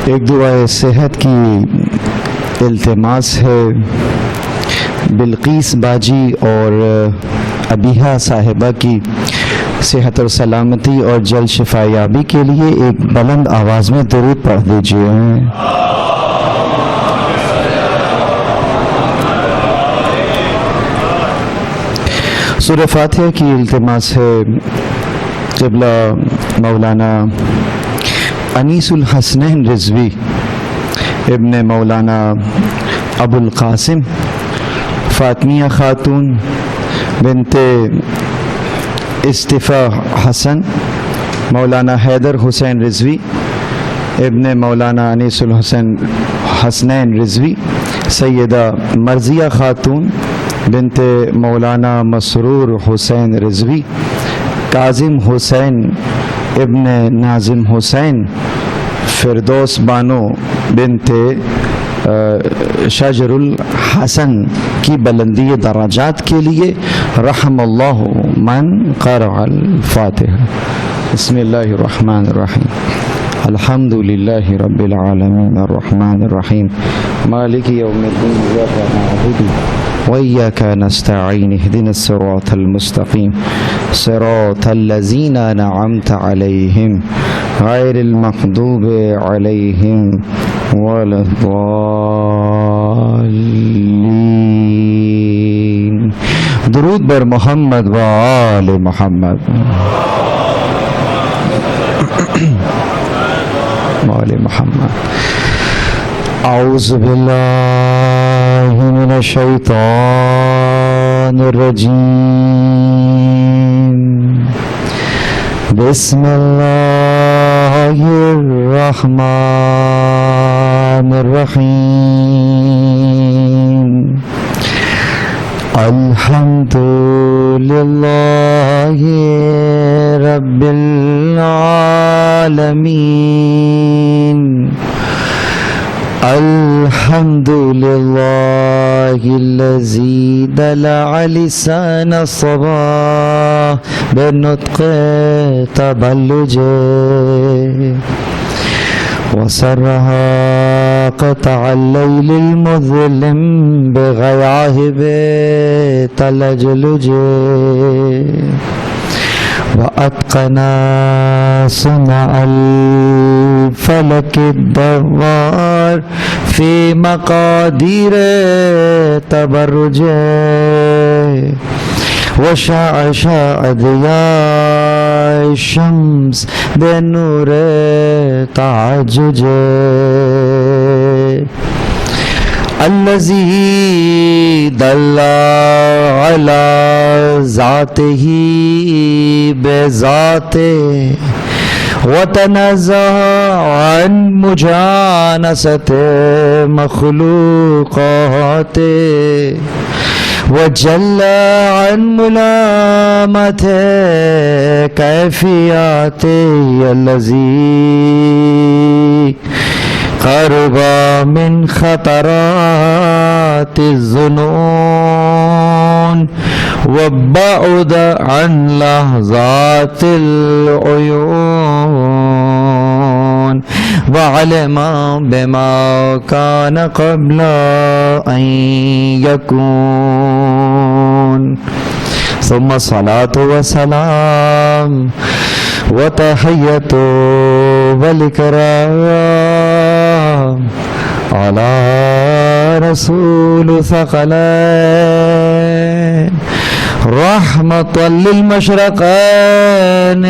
ایک دعائے صحت کی التماس ہے بلقیس باجی اور ابیہا صاحبہ کی صحت اور سلامتی اور جلد شفا یابی کے لیے ایک بلند آواز میں درود پڑھ دیجیے۔ سورہ فاتحہ کی التماس ہے قبلہ مولانا انیس الحسنین رضوی ابن مولانا ابو القاسم فاطمیہ خاتون بنت اصطفیٰ حسن مولانا حیدر حسین رضوی ابن مولانا انیس الحسنین رضوی سیدہ مرضیہ خاتون بنت مولانا مسرور حسین رضوی کاظم حسین ابن ناظم حسین فردوس بانو بنت شجر الحسن کی بلندی درجات کے لیے رحم اللہ من قرأ الفاتحہ۔ بسم اللہ الرحمن الرحیم الحمد للہ رب العالمین الرحمن الرحیم مالک یوم الدین ایاک نعبد وإياك نستعين اهدنا الصراط المستقيم صراط الذين أنعمت عليهم غير المغضوب عليهم ولا الضالين۔ درود بر محمد و آل محمد وآل محمد۔ اعوذ باللہ من الشیطان الرجیم بسم اللہ الرحمن الرحیم الحمد للہ رب العالمین الحمد للہ الذی دلع لسان الصبا بنطق تبلج وسرها قطع الليل المظلم بغياهب تلجلج وأتقنا صنع الفلك الدوار في مقادير تبرج وشعشع ضياء الشمس بنور تعجج الذي دل على ذاته بذاته وتنزه عن مجانسة مخلوقاته وجل عن ملامة كيفياته الذي قرب من خطرات الظنون وبعد عن لحظات العيون وعلم بما كان قبل أن يكون ثم الصلاة والسلام وتحية والإكرام على رسول ثقلين رحمة للمشرقين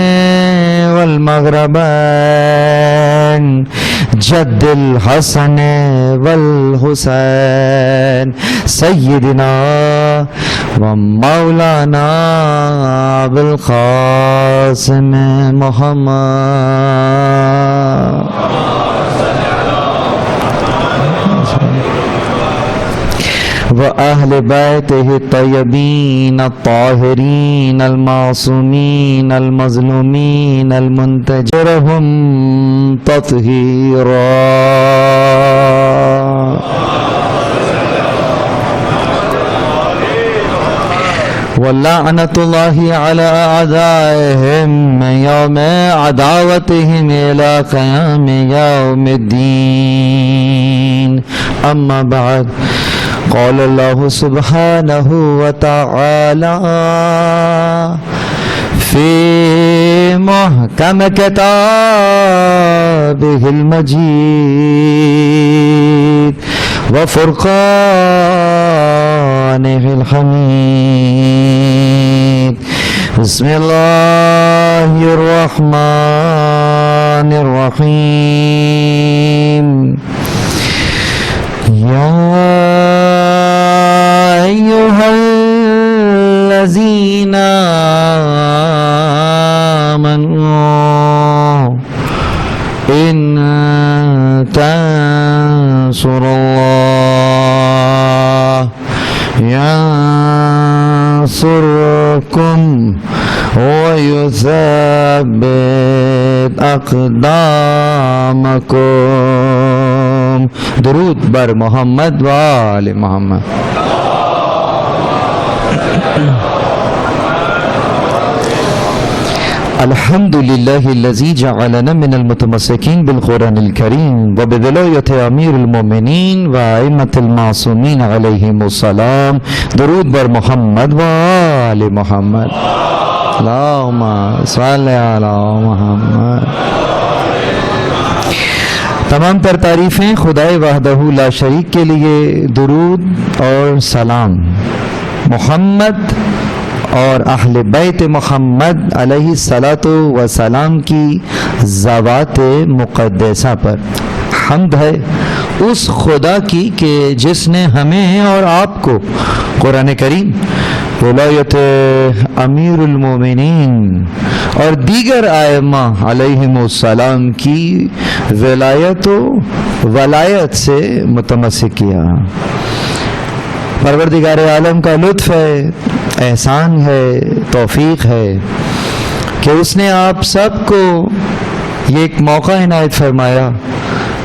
والمغربين جد الحسن والحسين سيدنا ومولانا أبو القاسم محمد وأهل بيته الطيبين الطاهرين المعصومين المظلومين المنتجرهم تطهيرا وَلَعْنَةُ اللَّهِ عَلَىٰ أَعْدَائِهِمْ يَوْمَ عَدَاوَتِهِمْ إِلَىٰ قِيَامِ يَوْمِ الدِّينِ أَمَّا بَعْدُ قال الله سبحانه وتعالى في محكم كتابه المجيد وفرقانه الحميد بسم الله الرحمن الرحيم يا أيها الذين آمنوا إن تنصروا الله ينصركم ويثبت أقدامكم درود بر محمد و آل محمد. الحمد لله الذي جعلنا من المتمسكين بالقرآن الكريم وبولاية أمير المؤمنين وأئمة المعصومين عليهم السلام. درود بر محمد و آل محمد. اللهم صل على محمد. تمام تر تعریفیں خدائے وحدہ لا شریک کے لیے. درود اور سلام محمد اور اہل بیت محمد علیہ الصلاۃ والسلام کی ذوات مقدسہ پر. حمد ہے اس خدا کی کہ جس نے ہمیں اور آپ کو قرآن کریم، ولایت امیر المومنین اور دیگر ائمہ علیہم السلام کی ولایت و ولایت سے متمسک کیا. پروردگار عالم کا لطف ہے، احسان ہے، توفیق ہے کہ اس نے آپ سب کو یہ ایک موقع عنایت فرمایا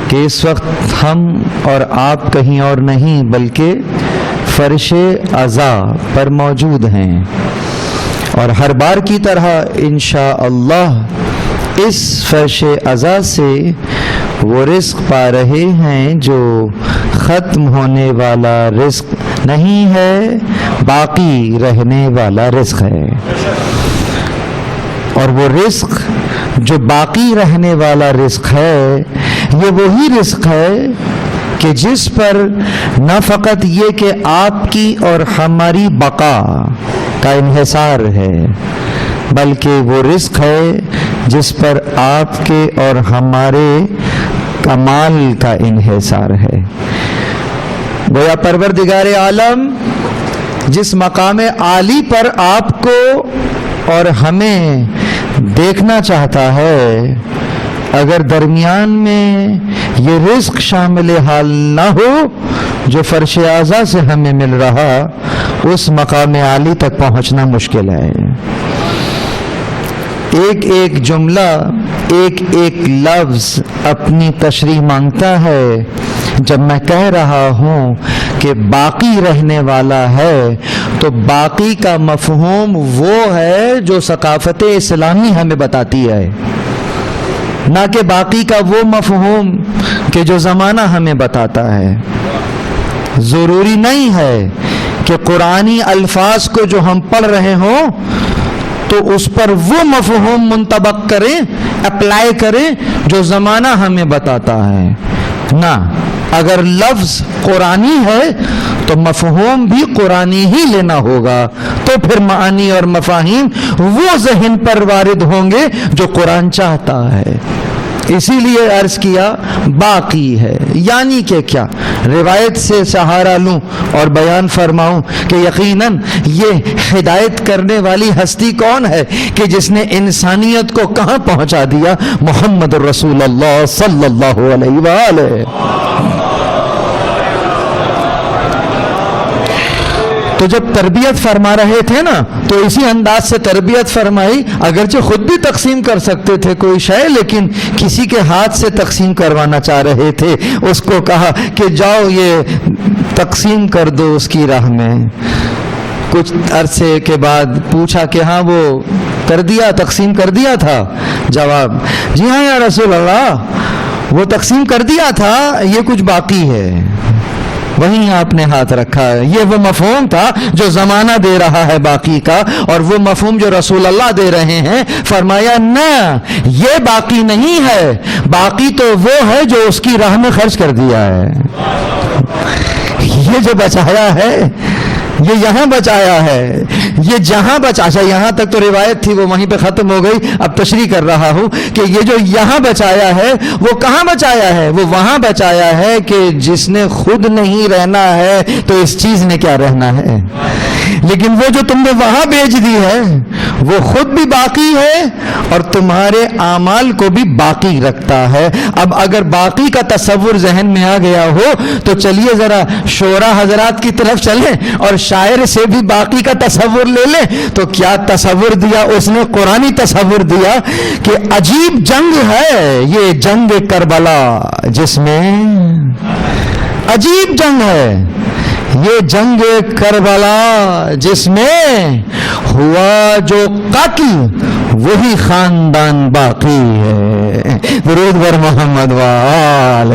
کہ اس وقت ہم اور آپ کہیں اور نہیں بلکہ فرش عزا پر موجود ہیں، اور ہر بار کی طرح انشاءاللہ اس فرش عزا سے وہ رزق پا رہے ہیں جو ختم ہونے والا رزق نہیں ہے، باقی رہنے والا رزق ہے. اور وہ رزق جو باقی رہنے والا رزق ہے یہ وہی رزق ہے کہ جس پر نہ فقط یہ کہ آپ کی اور ہماری بقا کا انحصار ہے، بلکہ وہ رزق ہے جس پر آپ کے اور ہمارے کمال کا انحصار ہے. گویا پروردگار عالم جس مقام عالی پر آپ کو اور ہمیں دیکھنا چاہتا ہے، اگر درمیان میں یہ رزق شامل حال نہ ہو جو فرش اعضا سے ہمیں مل رہا، اس مقام عالی تک پہنچنا مشکل ہے. ایک ایک جملہ، ایک ایک لفظ اپنی تشریح مانگتا ہے. جب میں کہہ رہا ہوں کہ باقی رہنے والا ہے تو باقی کا مفہوم وہ ہے جو ثقافت اسلامی ہمیں بتاتی ہے، نہ کہ باقی کا وہ مفہوم کہ جو زمانہ ہمیں بتاتا ہے. ضروری نہیں ہے کہ قرآنی الفاظ کو جو ہم پڑھ رہے ہوں تو اس پر وہ مفہوم منطبق کریں، اپلائی کریں جو زمانہ ہمیں بتاتا ہے. نہ، اگر لفظ قرآنی ہے تو مفہوم بھی قرآنی ہی لینا ہوگا، تو پھر معانی اور مفاہیم وہ ذہن پر وارد ہوں گے جو قرآن چاہتا ہے. اسی لیے عرض کیا باقی ہے، یعنی کہ کیا؟ روایت سے سہارا لوں اور بیان فرماؤں کہ یقیناً یہ ہدایت کرنے والی ہستی کون ہے کہ جس نے انسانیت کو کہاں پہنچا دیا؟ محمد رسول اللہ صلی اللہ علیہ وآلہ. تو جب تربیت فرما رہے تھے نا تو اسی انداز سے تربیت فرمائی. اگرچہ خود بھی تقسیم کر سکتے تھے کوئی شے، لیکن کسی کے ہاتھ سے تقسیم کروانا چاہ رہے تھے. اس کو کہا کہ جاؤ یہ تقسیم کر دو اس کی راہ میں. کچھ عرصے کے بعد پوچھا کہ ہاں وہ کر دیا، تقسیم کر دیا تھا؟ جواب، جی ہاں یا رسول اللہ، وہ تقسیم کر دیا تھا، یہ کچھ باقی ہے۔ وہیں آپ نے ہاتھ رکھا ہے۔ یہ وہ مفہوم تھا جو زمانہ دے رہا ہے باقی کا، اور وہ مفہوم جو رسول اللہ دے رہے ہیں۔ فرمایا نہ، یہ باقی نہیں ہے، باقی تو وہ ہے جو اس کی راہ میں خرچ کر دیا ہے۔ یہ جو بچایا ہے، یہ یہاں بچایا ہے، یہ جہاں اچھا یہاں تک تو روایت تھی، وہ وہیں پہ ختم ہو گئی۔ اب تشریح کر رہا ہوں کہ یہ جو یہاں بچایا ہے وہ کہاں بچایا ہے؟ وہ وہاں بچایا ہے کہ جس نے خود نہیں رہنا ہے تو اس چیز نے کیا رہنا ہے۔ لیکن وہ جو تم نے وہاں بیچ دی ہے وہ خود بھی باقی ہے اور تمہارے اعمال کو بھی باقی رکھتا ہے۔ اب اگر باقی کا تصور ذہن میں آ گیا ہو تو چلیے ذرا شعراء حضرات کی طرف چلیں اور شاعر سے بھی باقی کا تصور لے لیں۔ تو کیا تصور دیا اس نے؟ قرآنی تصور دیا کہ عجیب جنگ ہے یہ جنگ کربلا، جس میں عجیب جنگ ہے یہ جنگ کربلا، جس میں ہوا جو قتل وہی خاندان باقی ہے۔ درود بر محمد وآل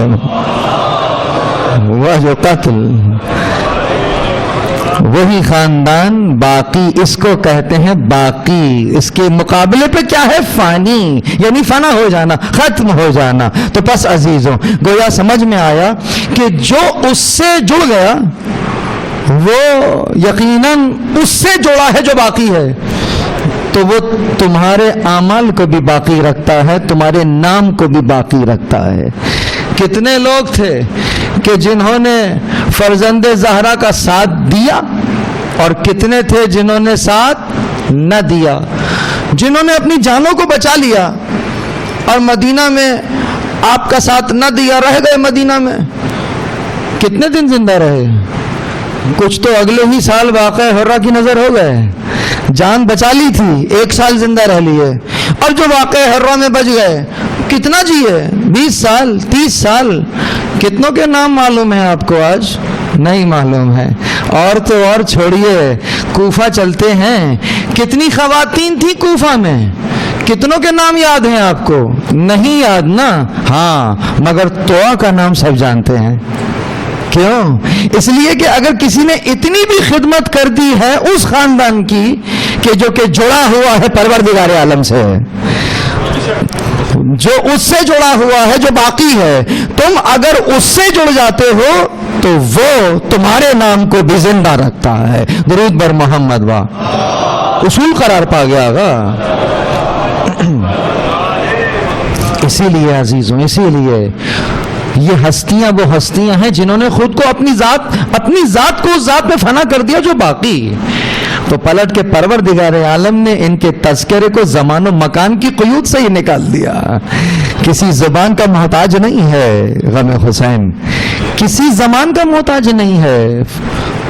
ہوا جو قتل وہی خاندان باقی، اس کو کہتے ہیں باقی۔ اس کے مقابلے پہ کیا ہے؟ فانی، یعنی فنا ہو جانا، ختم ہو جانا۔ تو پس عزیزوں، گویا سمجھ میں آیا کہ جو اس سے جڑ گیا وہ یقیناً اس سے جڑا ہے جو باقی ہے، تو وہ تمہارے اعمال کو بھی باقی رکھتا ہے، تمہارے نام کو بھی باقی رکھتا ہے۔ کتنے لوگ تھے کہ جنہوں نے فرزند زہرا کا ساتھ دیا، اور کتنے تھے جنہوں نے ساتھ نہ دیا، جنہوں نے اپنی جانوں کو بچا لیا اور مدینہ میں آپ کا ساتھ نہ دیا، رہ گئے مدینہ میں۔ کتنے دن زندہ رہے؟ کچھ تو اگلے ہی سال واقع حرہ کی نظر ہو گئے، جان بچا لی تھی، 1 سال زندہ رہ لیے، اور جو واقع حرہ میں بچ گئے کتنا جیے؟ 20 سال 30 سال۔ کتنوں کے نام معلوم ہیں آپ کو آج؟ نہیں معلوم ہے۔ اور تو اور چھوڑیے، کوفہ چلتے ہیں، کتنی خواتین تھی کوفہ میں؟ کتنوں کے نام یاد ہیں آپ کو؟ نہیں یاد نا؟ ہاں، مگر طوع کا نام سب جانتے ہیں۔ کیوں؟ اس لیے کہ اگر کسی نے اتنی بھی خدمت کر دی ہے اس خاندان کی کہ جو کہ جڑا ہوا ہے پروردگار عالم سے، جو اس سے جڑا ہوا ہے، جو باقی ہے، تم اگر اس سے جڑ جاتے ہو تو وہ تمہارے نام کو بھی زندہ رکھتا ہے۔ درود بر محمد وا اصول قرار پا گیا گا۔ اسی لیے عزیزوں، اسی لیے یہ ہستیاں وہ ہستیاں ہیں جنہوں نے خود کو اپنی ذات کو اس ذات میں فنا کر دیا جو باقی۔ تو پلٹ کے پروردگار عالم نے ان کے تذکرے کو زمان و مکان کی قیود سے ہی نکال دیا۔ کسی زبان کا محتاج نہیں ہے غم حسین، کسی زمان کا محتاج نہیں ہے۔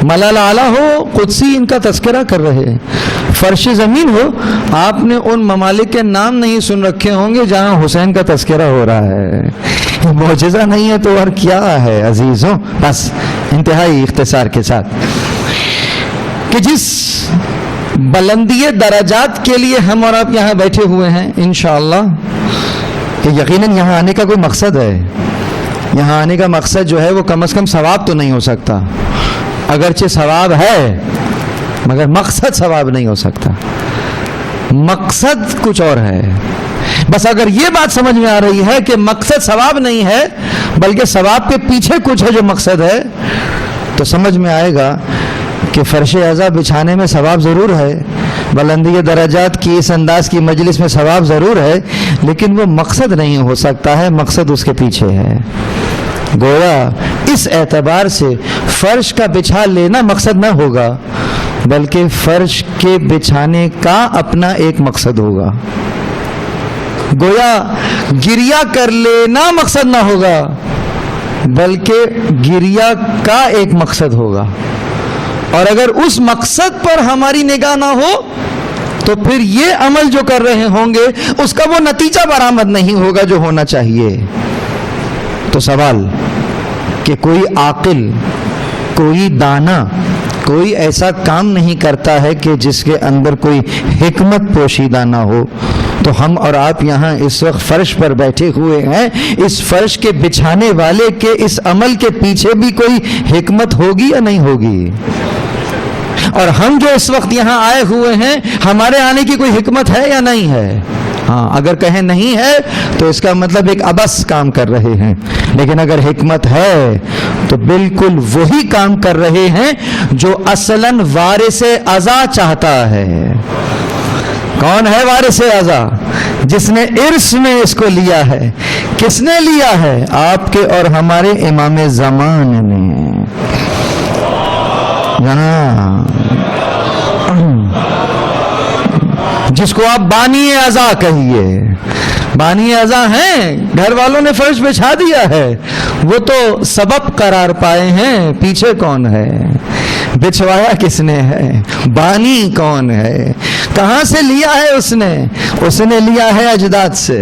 ملال اعلیٰ ہو، قدسی ان کا تذکرہ کر رہے، فرش زمین ہو، آپ نے ان ممالک کے نام نہیں سن رکھے ہوں گے جہاں حسین کا تذکرہ ہو رہا ہے۔ معجزہ نہیں ہے تو اور کیا ہے عزیزوں؟ بس انتہائی اختصار کے ساتھ کہ جس بلندی درجات کے لیے ہم اور آپ یہاں بیٹھے ہوئے ہیں انشاءاللہ، کہ یقیناً یہاں آنے کا کوئی مقصد ہے۔ یہاں آنے کا مقصد جو ہے وہ کم از کم ثواب تو نہیں ہو سکتا، اگرچہ ثواب ہے مگر مقصد ثواب نہیں ہو سکتا، مقصد کچھ اور ہے۔ بس اگر یہ بات سمجھ میں آ رہی ہے کہ مقصد ثواب نہیں ہے بلکہ ثواب کے پیچھے کچھ ہے جو مقصد ہے، تو سمجھ میں آئے گا کہ فرش اعضا بچھانے میں ثواب ضرور ہے، بلندی درجات کی اس انداز کی مجلس میں ثواب ضرور ہے، لیکن وہ مقصد نہیں ہو سکتا ہے، مقصد اس کے پیچھے ہے۔ گویا اس اعتبار سے فرش کا بچھا لینا مقصد نہ ہوگا بلکہ فرش کے بچھانے کا اپنا ایک مقصد ہوگا۔ گویا گریہ کر لینا مقصد نہ ہوگا بلکہ گریہ کا ایک مقصد ہوگا، اور اگر اس مقصد پر ہماری نگاہ نہ ہو تو پھر یہ عمل جو کر رہے ہوں گے اس کا وہ نتیجہ برآمد نہیں ہوگا جو ہونا چاہیے۔ تو سوال کہ کوئی عاقل، کوئی دانا، کوئی ایسا کام نہیں کرتا ہے کہ جس کے اندر کوئی حکمت پوشیدہ نہ ہو. تو ہم اور آپ یہاں اس وقت فرش پر بیٹھے ہوئے ہیں, اس فرش کے بچھانے والے کے اس عمل کے پیچھے بھی کوئی حکمت ہوگی یا نہیں ہوگی؟ اور ہم جو اس وقت یہاں آئے ہوئے ہیں, ہمارے آنے کی کوئی حکمت ہے یا نہیں ہے؟ ہاں, اگر کہیں نہیں ہے تو اس کا مطلب ایک عبث کام کر رہے ہیں, لیکن اگر حکمت ہے تو بالکل وہی کام کر رہے ہیں جو اصلاً وارث ازا چاہتا ہے. کون ہے وارث ازا؟ جس نے ارث میں اس کو لیا ہے. کس نے لیا ہے؟ آپ کے اور ہمارے امام زمان نے. جس کو آپ بانی ازا کہیے, بانی ازا ہیں, گھر والوں نے فرش بچھا دیا ہے, وہ تو سبب قرار پائے ہیں. پیچھے کون ہے؟ بچھوایا کس نے ہے؟ بانی کون ہے؟ کہاں سے لیا ہے اس نے لیا ہے اجداد سے.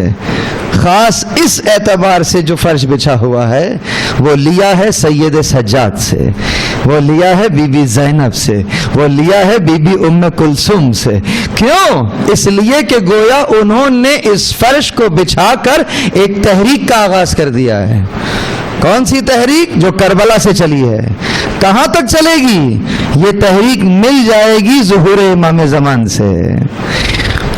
خاص اس اعتبار سے جو فرش بچھا ہوا ہے وہ لیا ہے سید سجاد سے, وہ لیا ہے بی بی زینب سے, وہ لیا ہے بی بی ام کلثوم سے. کیوں؟ اس لیے کہ گویا انہوں نے اس فرش کو بچھا کر ایک تحریک کا آغاز کر دیا ہے. کون سی تحریک؟ جو کربلا سے چلی ہے. کہاں تک چلے گی یہ تحریک؟ مل جائے گی ظہور امام زمان سے.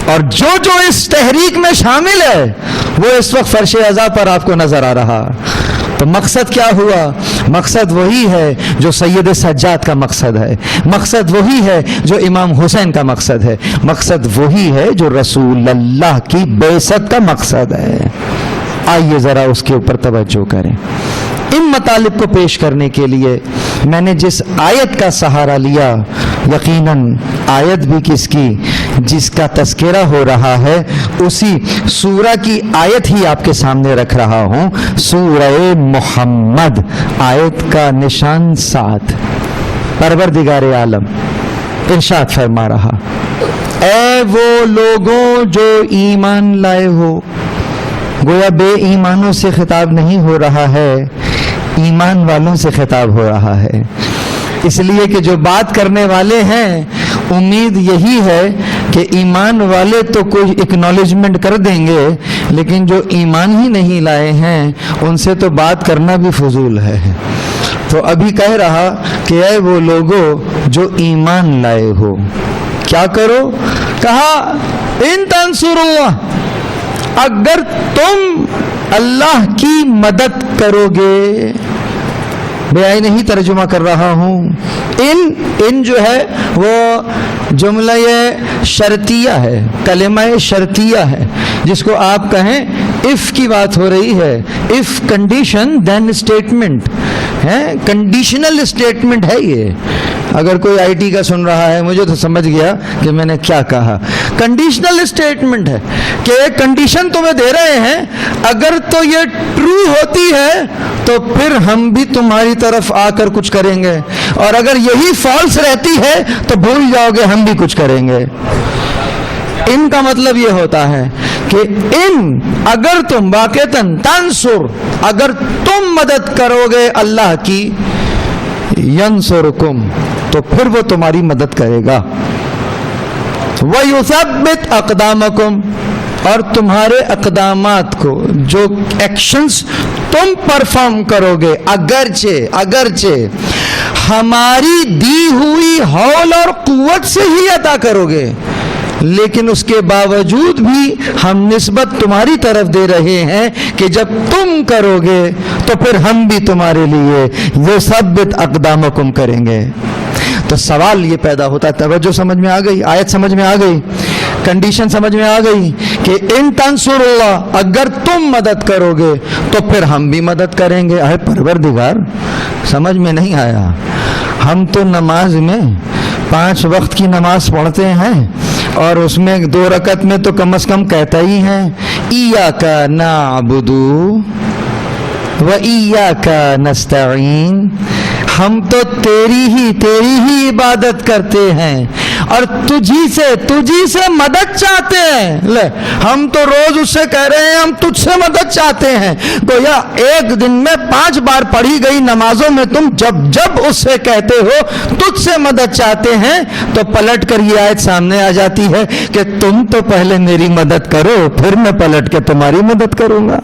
اور جو جو اس تحریک میں شامل ہے وہ اس وقت فرش ازا پر آپ کو نظر آ رہا. تو مقصد کیا ہوا؟ مقصد وہی ہے جو سید سجاد کا مقصد ہے, مقصد وہی ہے جو امام حسین کا مقصد ہے, مقصد وہی ہے جو رسول اللہ کی بعثت کا مقصد ہے. آئیے ذرا اس کے اوپر توجہ کریں. ان مطالب کو پیش کرنے کے لیے میں نے جس آیت کا سہارا لیا, یقیناً آیت بھی کس کی؟ جس کا تذکرہ ہو رہا ہے اسی سورہ کی آیت ہی آپ کے سامنے رکھ رہا ہوں. سورہ محمد, آیت کا نشان 7. پروردگار عالم ارشاد فرما رہا, اے وہ لوگوں جو ایمان لائے ہو. گویا بے ایمانوں سے خطاب نہیں ہو رہا ہے, ایمان والوں سے خطاب ہو رہا ہے. اس لیے کہ جو بات کرنے والے ہیں امید یہی ہے کہ ایمان والے تو کوئی اکنالجمنٹ کر دیں گے, لیکن جو ایمان ہی نہیں لائے ہیں ان سے تو بات کرنا بھی فضول ہے. تو ابھی کہہ رہا کہ اے وہ لوگوں جو ایمان لائے ہو, کیا کرو؟ کہا ان تنصروا, اگر تم اللہ کی مدد کرو گے. بے آئی نہیں ترجمہ کر رہا ہوں. ان جو ہے وہ جملہ شرطیہ ہے, کلمہ شرطیہ ہے, جس کو آپ کہیں اف کی بات ہو رہی ہے. اف کنڈیشن دین اسٹیٹمنٹ ہے, کنڈیشنل اسٹیٹمنٹ ہے یہ. اگر کوئی آئی ٹی کا سن رہا ہے مجھے تو سمجھ گیا کہ میں نے کیا کہا. کنڈیشنل اسٹیٹمنٹ ہے کہ ایک کنڈیشن تمہیں دے رہے ہیں, اگر تو یہ ٹرو ہوتی ہے تو پھر ہم بھی تمہاری طرف آ کر کچھ کریں گے, اور اگر یہی فالس رہتی ہے تو بھول جاؤ گے ہم بھی کچھ کریں گے. ان کا مطلب یہ ہوتا ہے کہ ان اگر تم واقعتاً تنصر, اگر تم مدد کرو گے اللہ کی, ینصرکم, تو پھر وہ تمہاری مدد کرے گا. وَيُثَبِّتْ أَقْدَامَكُمْ, اور تمہارے اقدامات کو, جو ایکشنز تم پرفارم کرو گے, اگرچہ ہماری دی ہوئی حول اور قوت سے ہی عطا کرو گے, لیکن اس کے باوجود بھی ہم نسبت تمہاری طرف دے رہے ہیں کہ جب تم کرو گے تو پھر ہم بھی تمہارے لیے یثبت اقدامکم کریں گے. تو سوال یہ پیدا ہوتا ہے, توجہ سمجھ میں آ گئی, آیت سمجھ میں آ گئی, کنڈیشن سمجھ میں آ گئی کہ ان تنصر اللہ, اگر تم مدد کرو گے تو پھر ہم بھی مدد کریں گے. اے پروردگار, سمجھ میں نہیں آیا. ہم تو نماز میں 5 وقت کی نماز پڑھتے ہیں اور اس میں 2 رکعت میں تو کم از کم کہتا ہی ہیں ایاک نعبد و ایاک نستعین, ہم تو تیری ہی عبادت کرتے ہیں اور تجھی سے مدد چاہتے ہیں. لے ہم تو روز اس سے کہہ رہے ہیں ہم تجھ سے مدد چاہتے ہیں. گویا ایک دن میں 5 بار پڑھی گئی نمازوں میں تم جب اس سے کہتے ہو تجھ سے مدد چاہتے ہیں تو پلٹ کر یہ آیت سامنے آ جاتی ہے کہ تم تو پہلے میری مدد کرو پھر میں پلٹ کے تمہاری مدد کروں گا.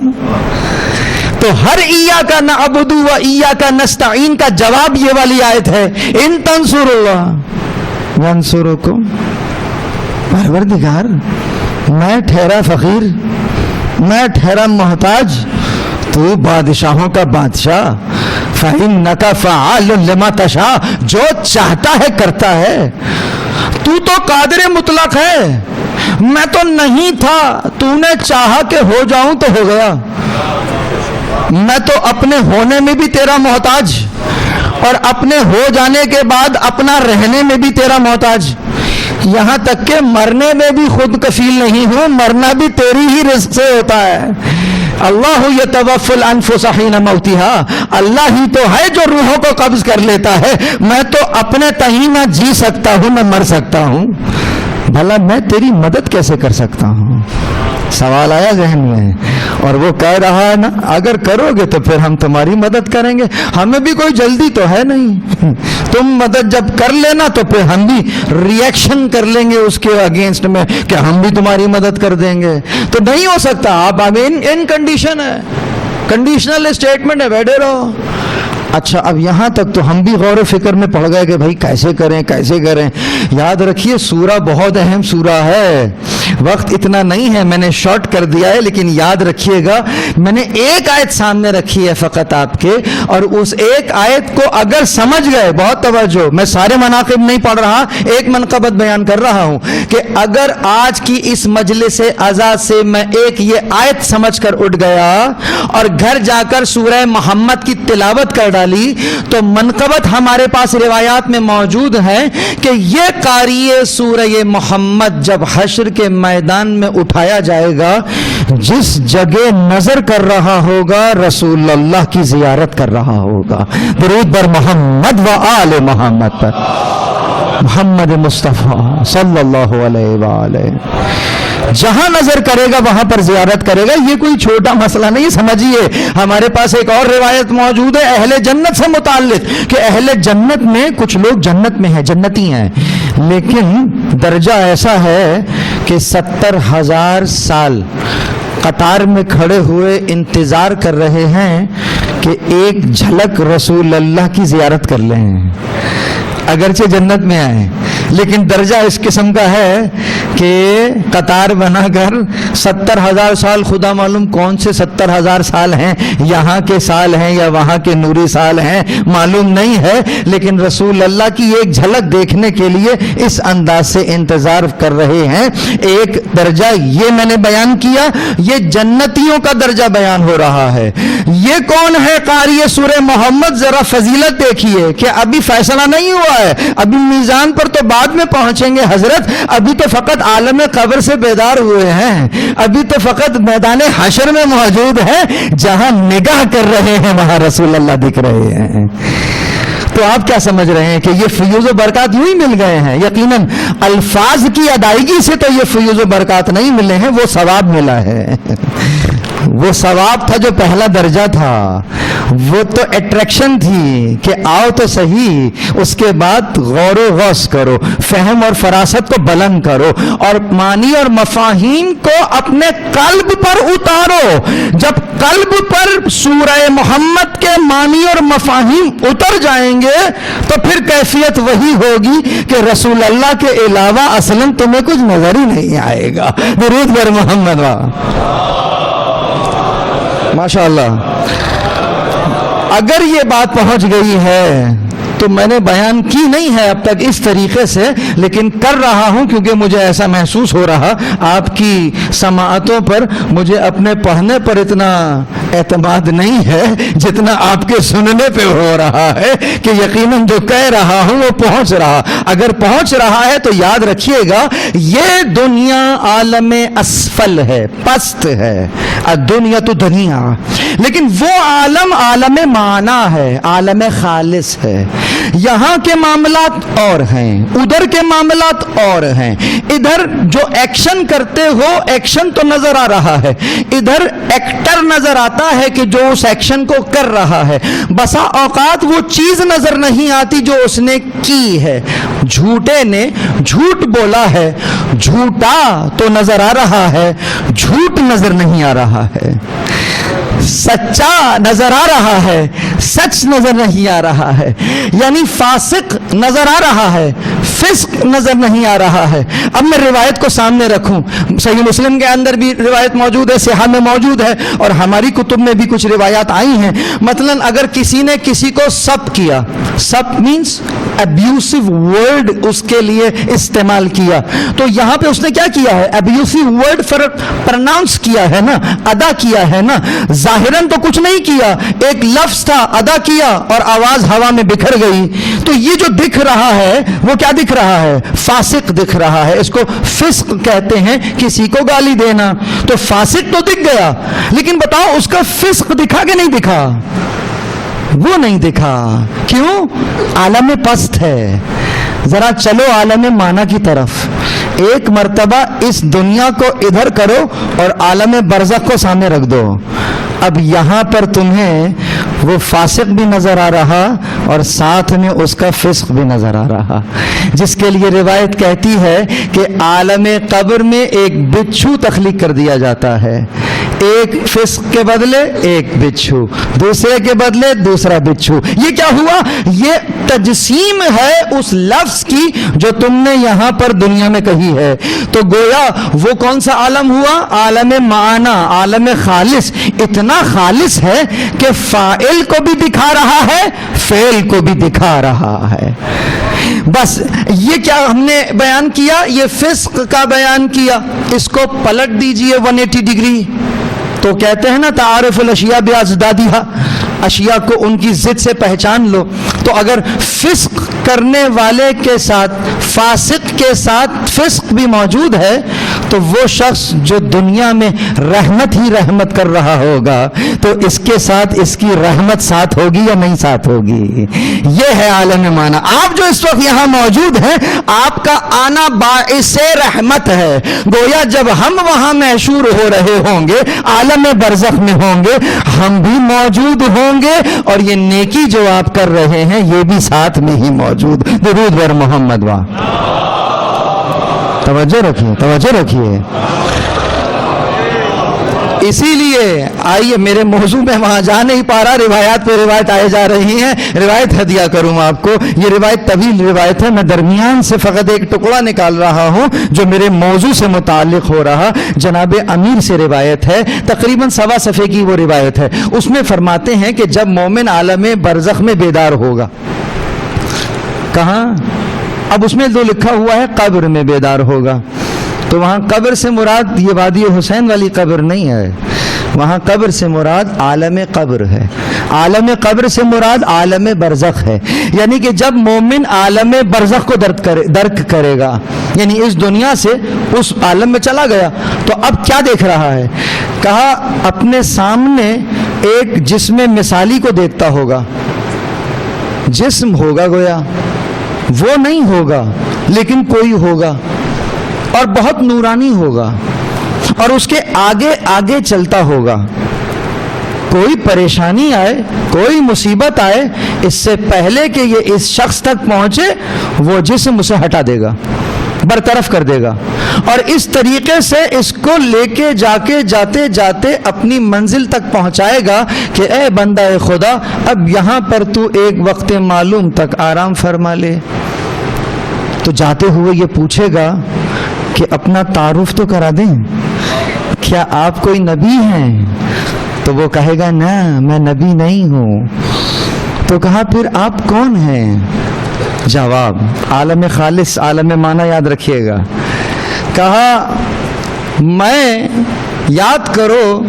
تو ہر ایاک نعبد و ایاک نستعین کا جواب یہ والی آیت ہے. ان تنصروا اللہ ینصرکم. پروردگار میں ٹھہرا فقیر، میں ٹھہرا محتاج، تو بادشاہوں کا بادشاہ. فإنک فعال لما تشاء، جو چاہتا ہے کرتا ہے. تو قادر مطلق ہے، میں تو نہیں تھا، تو نے چاہا کہ ہو جاؤں تو ہو گیا. میں تو اپنے ہونے میں بھی تیرا محتاج اور اپنے ہو جانے کے بعد اپنا رہنے میں بھی تیرا محتاج. یہاں تک کہ مرنے میں بھی خود کفیل نہیں ہوں، مرنا بھی تیری ہی رزق سے ہوتا ہے. اللہ یتوفی الانفس حین موتها، اللہ ہی تو ہے جو روحوں کو قبض کر لیتا ہے. میں تو اپنے تئیں نہ جی سکتا ہوں نہ مر سکتا ہوں، بھلا میں تیری مدد کیسے کر سکتا ہوں؟ سوال آیا ذہن میں. اور وہ کہہ رہا ہے نا اگر کرو گے تو پھر ہم تمہاری مدد کریں گے، ہمیں بھی کوئی جلدی تو ہے نہیں. تم مدد جب کر لینا تو پھر ہم بھی ریئیکشن کر لیں گے اس کے اگینسٹ میں کہ ہم بھی تمہاری مدد کر دیں گے. تو نہیں ہو سکتا. آپ ان کنڈیشن ہے، کنڈیشنل اسٹیٹمنٹ ہے، بیٹھے رہو. اچھا اب یہاں تک تو ہم بھی غور و فکر میں پڑ گئے کہ بھائی کیسے کریں. یاد رکھیے سورہ بہت اہم سورہ ہے، وقت اتنا نہیں ہے، میں نے شارٹ کر دیا ہے، لیکن یاد رکھیے گا میں نے ایک آیت سامنے رکھی ہے فقط آپ کے، اور اس ایک آیت کو اگر سمجھ گئے، بہت توجہ، میں سارے مناقب نہیں پڑھ رہا، ایک منقبت بیان کر رہا ہوں کہ اگر آج کی اس مجلس عزا سے میں ایک یہ آیت سمجھ کر اٹھ گیا اور گھر جا کر سورہ محمد کی تلاوت کر ڈالی تو منقبت ہمارے پاس روایات میں موجود ہے کہ یہ قاری سورہ محمد جب حشر کے میدان میں اٹھایا جائے گا، جس جگہ نظر کر رہا ہوگا رسول اللہ کی زیارت کر رہا ہوگا. درود بر محمد و آل محمد پر، محمد مصطفیٰ صلی اللہ علیہ وآلہ. جہاں نظر کرے گا وہاں پر زیارت کرے گا. یہ کوئی چھوٹا مسئلہ نہیں، سمجھیے. ہمارے پاس ایک اور روایت موجود ہے اہل جنت سے متعلق کہ اہل جنت میں کچھ لوگ جنت میں ہیں، جنتی ہیں، لیکن درجہ ایسا ہے کہ 70,000 سال قطار میں کھڑے ہوئے انتظار کر رہے ہیں کہ ایک جھلک رسول اللہ کی زیارت کر لیں. اگرچہ جنت میں آئے لیکن درجہ اس قسم کا ہے کہ قطار بنا کر 70,000 سال، خدا معلوم کون سے 70,000 سال ہیں، یہاں کے سال ہیں یا وہاں کے نوری سال ہیں معلوم نہیں ہے، لیکن رسول اللہ کی ایک جھلک دیکھنے کے لیے اس انداز سے انتظار کر رہے ہیں. ایک درجہ یہ میں نے بیان کیا، یہ جنتیوں کا درجہ بیان ہو رہا ہے. یہ کون ہے قاری سورہ محمد؟ ذرا فضیلت دیکھیے کہ ابھی فیصلہ نہیں ہوا ہے، ابھی میزان پر تو بعد میں پہنچیں گے حضرت، ابھی تو فقط عالم قبر سے بیدار ہوئے ہیں، ابھی تو فقط میدان حشر میں موجود ہیں، جہاں نگاہ کر رہے ہیں وہاں رسول اللہ دکھ رہے ہیں. تو آپ کیا سمجھ رہے ہیں کہ یہ فیوز و برکات یوں ہی مل گئے ہیں؟ یقیناً الفاظ کی ادائیگی سے تو یہ فیوز و برکات نہیں ملے ہیں، وہ ثواب ملا ہے. وہ ثواب تھا جو پہلا درجہ تھا، وہ تو اٹریکشن تھی کہ آؤ تو صحیح. اس کے بعد غور و غوص کرو، فہم اور فراست کو بلند کرو اور معانی اور مفاہیم کو اپنے قلب پر اتارو. جب قلب پر سورہ محمد کے معانی اور مفاہیم اتر جائیں گے تو پھر کیفیت وہی ہوگی کہ رسول اللہ کے علاوہ اصلاً تمہیں کچھ نظر ہی نہیں آئے گا. درود بر محمد. ماشاء اللہ. اگر یہ بات پہنچ گئی ہے تو میں نے بیان کی نہیں ہے اب تک اس طریقے سے، لیکن کر رہا ہوں کیونکہ مجھے ایسا محسوس ہو رہا آپ کی سماعتوں پر مجھے اپنے پڑھنے پر اتنا اعتماد نہیں ہے جتنا آپ کے سننے پہ ہو رہا ہے کہ یقیناً جو کہہ رہا ہوں وہ پہنچ رہا. اگر پہنچ رہا ہے تو یاد رکھیے گا یہ دنیا عالم اسفل ہے، پست ہے. الدنیا تو دنیا، لیکن وہ عالم عالم معنی ہے، عالم خالص ہے. یہاں کے معاملات اور ہیں، ادھر کے معاملات اور ہیں. ادھر جو ایکشن کرتے ہو ایکشن تو نظر آ رہا ہے، ادھر ایکٹر نظر آتا ہے کہ جو اس ایکشن کو کر رہا ہے. بسا اوقات وہ چیز نظر نہیں آتی جو اس نے کی ہے. جھوٹے نے جھوٹ بولا ہے، جھوٹا تو نظر آ رہا ہے، جھوٹ نظر نہیں آ رہا ہے. سچا نظر آ رہا ہے، سچ نظر نہیں آ رہا ہے. یعنی فاسق نظر آ رہا ہے، فسق نظر نہیں آ رہا ہے. اب میں روایت کو سامنے رکھوں، صحیح مسلم کے اندر بھی روایت موجود ہے، صحیح میں موجود ہے، اور ہماری کتب میں بھی کچھ روایات آئی ہیں. مثلا اگر کسی نے کسی کو سب کیا، سب مینس ابیوسو ورڈ اس کے لیے استعمال کیا، تو یہاں پہ اس نے کیا کیا ہے؟ ابیوسو ورڈ پرناؤنس کیا ہے نا، ادا کیا ہے نا. ظاہراً تو کچھ نہیں کیا، ایک لفظ تھا ادا کیا اور آواز ہوا میں بکھر گئی. تو یہ جو دکھ رہا ہے وہ کیا دکھ رہا ہے؟ فاسق دکھ رہا ہے. اس کو فسق کہتے ہیں، کسی کو گالی دینا. تو فاسق تو دکھ گیا، لیکن بتاؤ اس کا فسق دکھا کہ نہیں دکھا؟ وہ نہیں دکھا. کیوں؟ عالم پست ہے. ذرا چلو عالم معنی کی طرف. ایک مرتبہ اس دنیا کو ادھر کرو اور عالم برزخ کو سامنے رکھ دو. اب یہاں پر تمہیں وہ فاسق بھی نظر آ رہا اور ساتھ میں اس کا فسق بھی نظر آ رہا، جس کے لیے روایت کہتی ہے کہ عالم قبر میں ایک بچھو تخلیق کر دیا جاتا ہے. ایک فسق کے بدلے ایک بچھو، دوسرے کے بدلے دوسرا بچھو. یہ کیا ہوا؟ یہ تجسیم ہے اس لفظ کی جو تم نے یہاں پر دنیا میں کہی ہے. تو گویا وہ کون سا عالم ہوا؟ عالم معنی، عالم خالص. اتنا خالص ہے کہ فاعل کو بھی دکھا رہا ہے، فعل کو بھی دکھا رہا ہے. بس یہ کیا ہم نے بیان کیا؟ یہ فسق کا بیان کیا. اس کو پلٹ دیجئے 180 ڈگری. تو کہتے ہیں نا تعارف الاشیاء باضدادہا، اشیاء کو ان کی ضد سے پہچان لو. تو اگر فسق کرنے والے کے ساتھ فاسق کے ساتھ فسق بھی موجود ہے تو وہ شخص جو دنیا میں رحمت ہی رحمت کر رہا ہوگا تو اس کے ساتھ اس کی رحمت ساتھ ہوگی یا نہیں ساتھ ہوگی؟ یہ ہے عالم معنی. آپ جو اس وقت یہاں موجود ہیں، آپ کا آنا باعث رحمت ہے. گویا جب ہم وہاں محشور ہو رہے ہوں گے، عالم برزخ میں ہوں گے، ہم بھی موجود ہوں گے اور یہ نیکی جو آپ کر رہے ہیں یہ بھی ساتھ میں ہی موجود. درود بر محمد. واہ، توجہ رکھیے، توجہ رکھیے. اسی لیے آئیے، میرے موضوع میں وہاں جا نہیں پا رہا، روایات پہ روایت آئے جا رہی ہیں. روایت ہدیہ کروں آپ کو. یہ روایت طویل روایت ہے، میں درمیان سے فقط ایک ٹکڑا نکال رہا ہوں جو میرے موضوع سے متعلق ہو رہا. جناب امیر سے روایت ہے، تقریباً 1.25 صفحے کی وہ روایت ہے. اس میں فرماتے ہیں کہ جب مومن عالم برزخ میں بیدار ہوگا، کہاں؟ اب اس میں جو لکھا ہوا ہے قبر میں بیدار ہوگا، تو وہاں قبر سے مراد یہ وادی حسین والی قبر نہیں ہے. وہاں قبر سے مراد عالم قبر ہے. عالم قبر سے مراد عالم برزخ ہے. یعنی کہ جب مومن عالم برزخ کو درک کرے گا، یعنی اس دنیا سے اس عالم میں چلا گیا، تو اب کیا دیکھ رہا ہے؟ کہا اپنے سامنے ایک جسم مثالی کو دیکھتا ہوگا. جسم ہوگا گویا، وہ نہیں ہوگا لیکن کوئی ہوگا اور بہت نورانی ہوگا اور اس کے آگے آگے چلتا ہوگا. کوئی پریشانی آئے، کوئی مصیبت آئے، اس سے پہلے کہ یہ اس شخص تک پہنچے وہ جسم اسے ہٹا دے گا، برطرف کر دے گا، اور اس طریقے سے اس کو لے کے جا کے جاتے جاتے اپنی منزل تک پہنچائے گا کہ اے بندہ خدا، اب یہاں پر تو ایک وقت معلوم تک آرام فرما لے. تو جاتے ہوئے یہ پوچھے گا کہ اپنا تعارف تو کرا دیں، کیا آپ کوئی نبی ہیں؟ تو وہ کہے گا نہ، میں نبی نہیں ہوں. تو کہا پھر آپ کون ہیں؟ جواب عالم خالص، عالم معنی یاد رکھیے گا. کہا میں، یاد کرو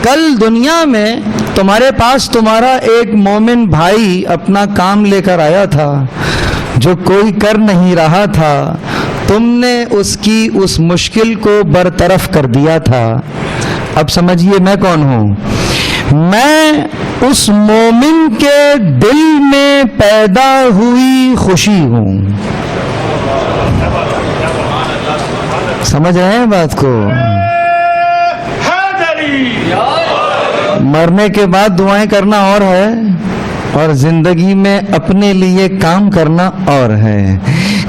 کل دنیا میں تمہارے پاس تمہارا ایک مومن بھائی اپنا کام لے کر آیا تھا جو کوئی کر نہیں رہا تھا، تم نے اس کی اس مشکل کو برطرف کر دیا تھا. اب سمجھیے میں کون ہوں؟ میں اس مومن کے دل میں پیدا ہوئی خوشی ہوں. سمجھ رہے ہیں بات کو؟ مرنے کے بعد دعائیں کرنا اور ہے اور زندگی میں اپنے لیے کام کرنا اور ہے.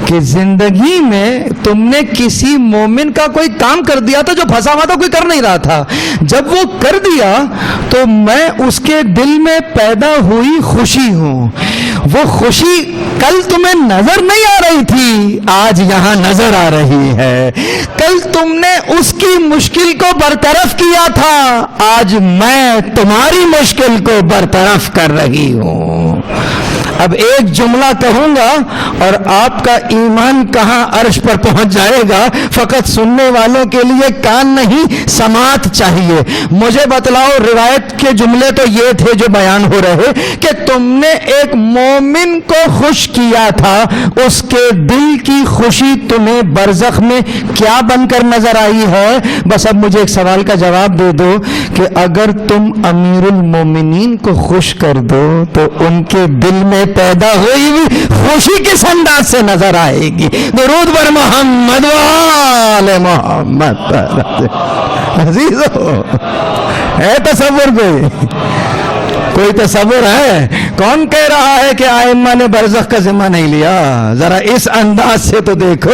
کہ زندگی میں تم نے کسی مومن کا کوئی کام کر دیا تھا جو پھنسا ہوا تھا, کوئی کر نہیں رہا تھا, جب وہ کر دیا تو میں اس کے دل میں پیدا ہوئی خوشی ہوں. وہ خوشی کل تمہیں نظر نہیں آ رہی تھی, آج یہاں نظر آ رہی ہے. کل تم نے اس کی مشکل کو برطرف کیا تھا, آج میں تمہاری مشکل کو برطرف کر رہی ہوں. اب ایک جملہ کہوں گا اور آپ کا ایمان کہاں عرش پر پہنچ جائے گا. فقط سننے والوں کے لیے کان نہیں, سماعت چاہیے. مجھے بتلاؤ, روایت کے جملے تو یہ تھے جو بیان ہو رہے کہ تم نے ایک مومن کو خوش کیا تھا, اس کے دل کی خوشی تمہیں برزخ میں کیا بن کر نظر آئی ہے؟ بس اب مجھے ایک سوال کا جواب دے دو کہ اگر تم امیر المومنین کو خوش کر دو تو ان کے دل میں پیدا ہوئی خوشی کس انداز سے نظر آئے گی؟ درود بر محمد وآل محمد. عزیزو, ہے تصور کوئی تصور ہے؟ کون کہہ رہا ہے کہ ائمہ نے برزخ کا ذمہ نہیں لیا؟ ذرا اس انداز سے تو دیکھو,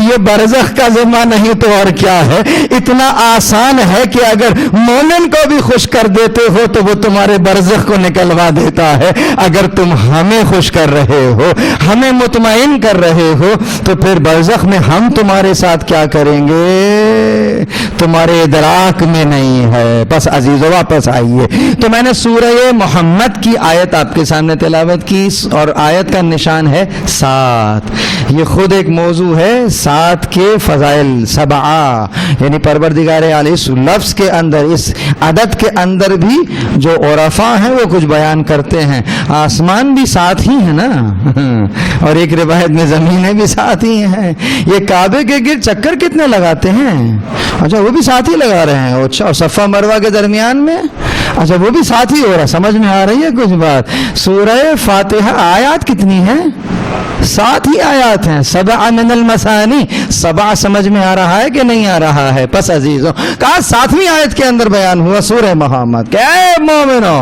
یہ برزخ کا ذمہ نہیں تو اور کیا ہے. اتنا آسان ہے کہ اگر مومن کو بھی خوش کر دیتے ہو تو وہ تمہارے برزخ کو نکلوا دیتا ہے. اگر تم ہمیں خوش کر رہے ہو, ہمیں مطمئن کر رہے ہو, تو پھر برزخ میں ہم تمہارے ساتھ کیا کریں گے تمہارے ادراک میں نہیں ہے. بس عزیزو واپس آئیے. تو میں نے سورہ محمد کی آیت آپ کے سامنے تلاوت کی اور آیت کا نشان ہے 7. یہ خود ایک موضوع ہے. 7 کے فضائل 7, یعنی پروردگار عالیہ اس لفظ کے اندر, اس عدد کے اندر بھی جو عرفاء ہیں وہ کچھ بیان کرتے ہیں. آسمان بھی 7 ہی ہے نا, اور ایک روایت میں زمینیں بھی 7 ہی ہیں. یہ کعبے کے گرد چکر کتنے لگاتے ہیں؟ اچھا وہ بھی 7 ہی لگا رہے ہیں. اچھا, اور صفا مروہ کے درمیان میں, اچھا وہ بھی 7 ہی ہو رہا. سمجھ میں آ رہی ہے کچھ بات؟ سورہ فاتحہ آیات کتنی ہیں؟ 7 ہی آیات ہیں. 7 من المثانی, 7 سمجھ میں آ رہا ہے کہ نہیں آ رہا ہے؟ پس عزیزوں, کہا 7ویں آیت کے اندر بیان ہوا سورہ محمد کہ اے مومنو,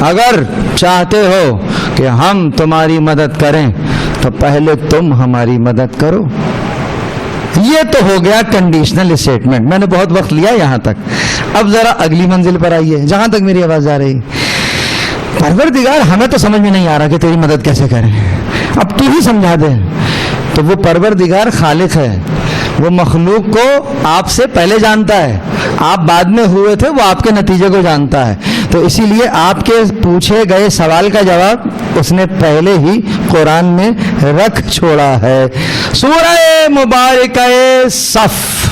اگر چاہتے ہو کہ ہم تمہاری مدد کریں تو پہلے تم ہماری مدد کرو. یہ تو ہو گیا کنڈیشنل اسٹیٹمنٹ. میں نے بہت وقت لیا یہاں تک. اب ذرا اگلی منزل پر آئیے جہاں تک میری آواز جا رہی. پروردگار, ہمیں تو سمجھ میں نہیں آ رہا کہ تیری مدد کیسے کریں, اب تو ہی سمجھا دے. تو وہ پروردگار خالق ہے, وہ مخلوق کو آپ سے پہلے جانتا ہے, آپ بعد میں ہوئے تھے, وہ آپ کے نتیجے کو جانتا ہے. تو اسی لیے آپ کے پوچھے گئے سوال کا جواب اس نے پہلے ہی قرآن میں رکھ چھوڑا ہے. سورہ مبارکہ صف,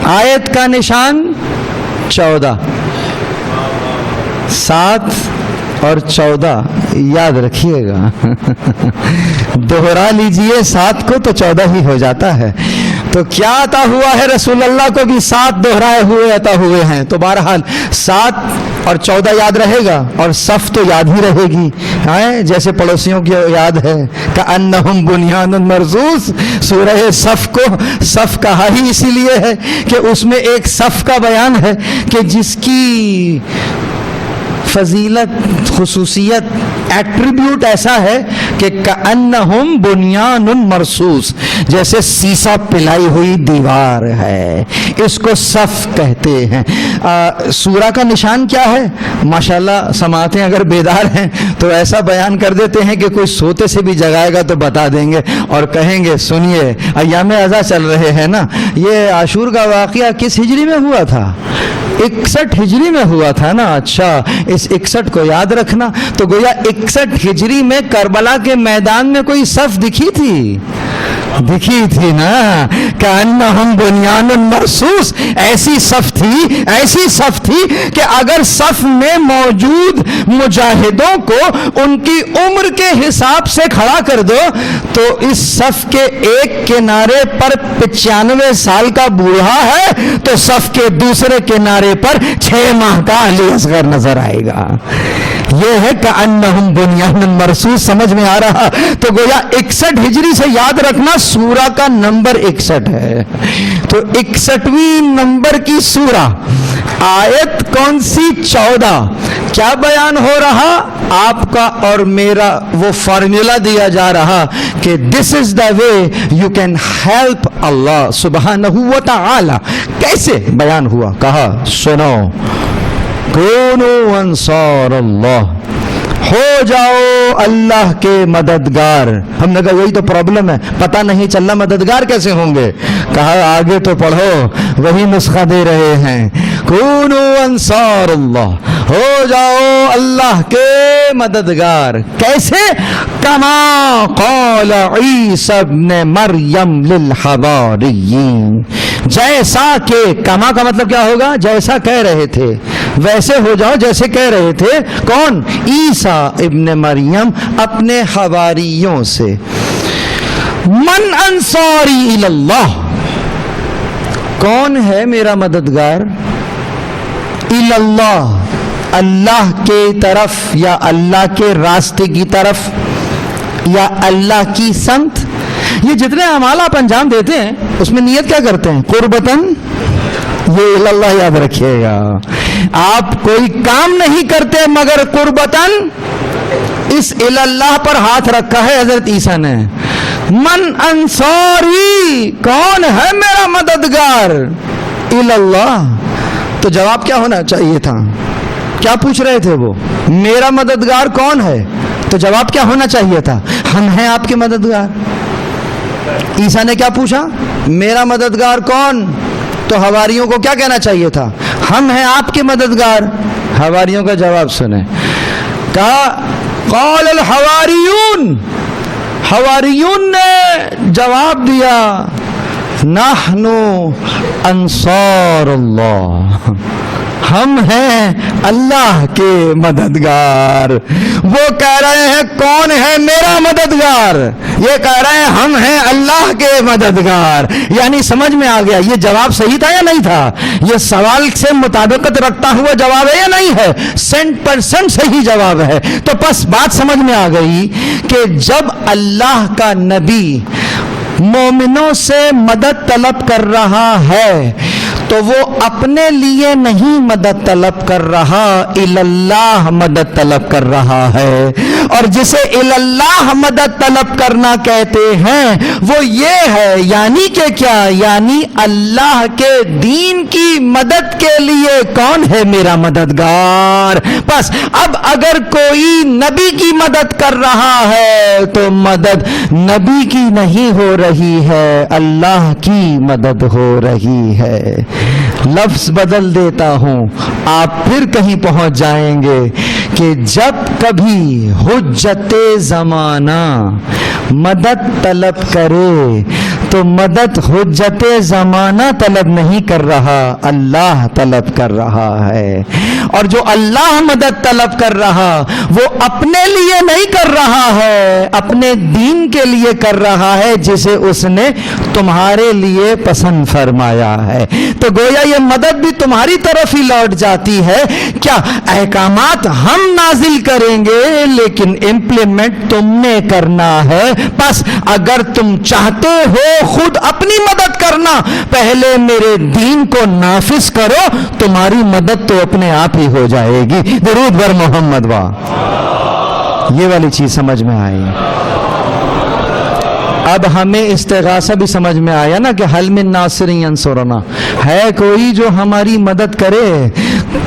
آیت کا نشان 14. 7 اور 14 یاد رکھیے گا. دوہرا لیجئے 7 کو تو 14 ہی ہو جاتا ہے. تو کیا عطا ہوا ہے رسول اللہ کو بھی 7 دوہرائے ہوئے عطا ہوئے ہیں. تو بہرحال 7 اور 14 یاد رہے گا, اور صف تو یاد ہی رہے گی, جیسے پڑوسیوں کی یاد ہے کأنہم بنیان مرصوص. سورہ صف کو صف کہا ہی اسی لیے ہے کہ اس میں ایک صف کا بیان ہے کہ جس کی فضیلت, خصوصیت, ایٹریبیوٹ ایسا ہے کہ کأنہم بنیان مرصوص, جیسے سیسا پلائی ہوئی دیوار ہے, اس کو صف کہتے ہیں. سورہ کا نشان کیا ہے؟ ماشاءاللہ سماعتیں اگر بیدار ہیں تو ایسا بیان کر دیتے ہیں کہ کوئی سوتے سے بھی جگائے گا تو بتا دیں گے اور کہیں گے سنیے ایام اذا چل رہے ہیں نا, یہ عاشور کا واقعہ کس ہجری میں ہوا تھا؟ 61 ہجری میں ہوا تھا نا. اچھا, اس 61 کو یاد رکھنا. تو گویا 61 ہجری میں کربلا کے میدان میں کوئی صف دکھی تھی؟ دکھی تھی نا کأنہم بنیان مرصوص. ایسی صف تھی کہ اگر صف میں موجود مجاہدوں کو ان کی عمر کے حساب سے کھڑا کر دو تو اس صف کے ایک کنارے پر 95 سال کا بوڑھا ہے تو صف کے دوسرے کنارے پر 6 ماہ کا علی اصغر نظر آئے گا. یہ ہے کأنہم بنیان مرصوص. سمجھ میں آ رہا؟ تو گویا 61 ہجری سے یاد رکھنا سورہ کا نمبر 61 ہے. تو 61ویں نمبر کی سورہ آیت کون سی؟ 14. کیا بیان ہو رہا؟ آپ کا اور میرا وہ فارمولا دیا جا رہا کہ دس از دا وے یو کین ہیلپ اللہ سبحانہ و تعالی. کیسے بیان ہوا؟ کہا سنو کونو انصار اللہ، ہو جاؤ اللہ کے مددگار. ہم نے کہا وہی تو پرابلم ہے، پتہ نہیں چل رہا مددگار کیسے ہوں گے. کہا آگے تو پڑھو، وہی نسخہ دے رہے ہیں. کونو انصار اللہ، ہو جاؤ اللہ کے مددگار. کیسے؟ کما قال عیسی ابن مریم للحواریین، جیسا کہ، کما کا مطلب کیا ہوگا؟ جیسا کہہ رہے تھے ویسے ہو جاؤ جیسے کہہ رہے تھے. کون؟ عیسی ابن مریم اپنے حواریوں سے. من انصاری الی اللہ، کون ہے میرا مددگار؟ الی اللہ، اللہ کے طرف یا اللہ کے راستے کی طرف یا اللہ کی سمت. یہ جتنے اعمال آپ انجام دیتے ہیں اس میں نیت کیا کرتے ہیں؟ قربتاً. یہ الی اللہ یاد رکھیے گا. آپ کوئی کام نہیں کرتے مگر قربتاً. اس الی اللہ پر ہاتھ رکھا ہے حضرت عیسیٰ نے. من انصاری، کون ہے میرا مددگار؟ الی اللہ. تو جواب کیا ہونا چاہیے تھا؟ کیا پوچھ رہے تھے وہ؟ میرا مددگار کون ہے؟ تو جواب کیا ہونا چاہیے تھا؟ ہم ہیں آپ کے مددگار. عیسیٰ نے کیا پوچھا؟ میرا مددگار کون؟ تو حواریوں کو کیا کہنا چاہیے تھا؟ ہم ہیں آپ کے مددگار. حواریوں کا جواب سنیں. کہا قال الحواریون، حواریون نے جواب دیا نحن انصار اللہ، ہم ہیں اللہ کے مددگار. وہ کہہ رہے ہیں کون ہے میرا مددگار؟ یہ کہہ رہے ہیں ہم ہیں اللہ کے مددگار. یعنی سمجھ میں آ گیا یہ جواب صحیح تھا یا نہیں تھا؟ یہ سوال سے مطابقت رکھتا ہوا جواب ہے یا نہیں ہے؟ 100% صحیح جواب ہے. تو بس بات سمجھ میں آ گئی کہ جب اللہ کا نبی مومنوں سے مدد طلب کر رہا ہے تو وہ اپنے لیے نہیں مدد طلب کر رہا، الی اللہ مدد طلب کر رہا ہے. اور جسے الی اللہ مدد طلب کرنا کہتے ہیں وہ یہ ہے، یعنی کہ کیا؟ یعنی اللہ کے دین کی مدد کے لیے کون ہے میرا مددگار. بس اب اگر کوئی نبی کی مدد کر رہا ہے تو مدد نبی کی نہیں ہو رہی ہے، اللہ کی مدد ہو رہی ہے. لفظ بدل دیتا ہوں، آپ پھر کہیں پہنچ جائیں گے کہ جب کبھی حجت زمانہ مدد طلب کرے تو مدد حجت زمانہ طلب نہیں کر رہا، اللہ طلب کر رہا ہے. اور جو اللہ مدد طلب کر رہا وہ اپنے لیے نہیں کر رہا ہے، اپنے دین کے لیے کر رہا ہے جسے اس نے تمہارے لیے پسند فرمایا ہے. تو گویا یہ مدد بھی تمہاری طرف ہی لوٹ جاتی ہے. کیا احکامات ہم نازل کریں گے لیکن امپلیمنٹ تم نے کرنا ہے. بس اگر تم چاہتے ہو خود اپنی مدد کرنا، پہلے میرے دین کو نافذ کرو، تمہاری مدد تو اپنے آپ ہی ہو جائے گی. درود بر محمد. واہ، یہ والی چیز سمجھ میں آئی. اب ہمیں استغاثہ بھی سمجھ میں آیا نا کہ حل من ناصر ینصرنا، ہے کوئی جو ہماری مدد کرے.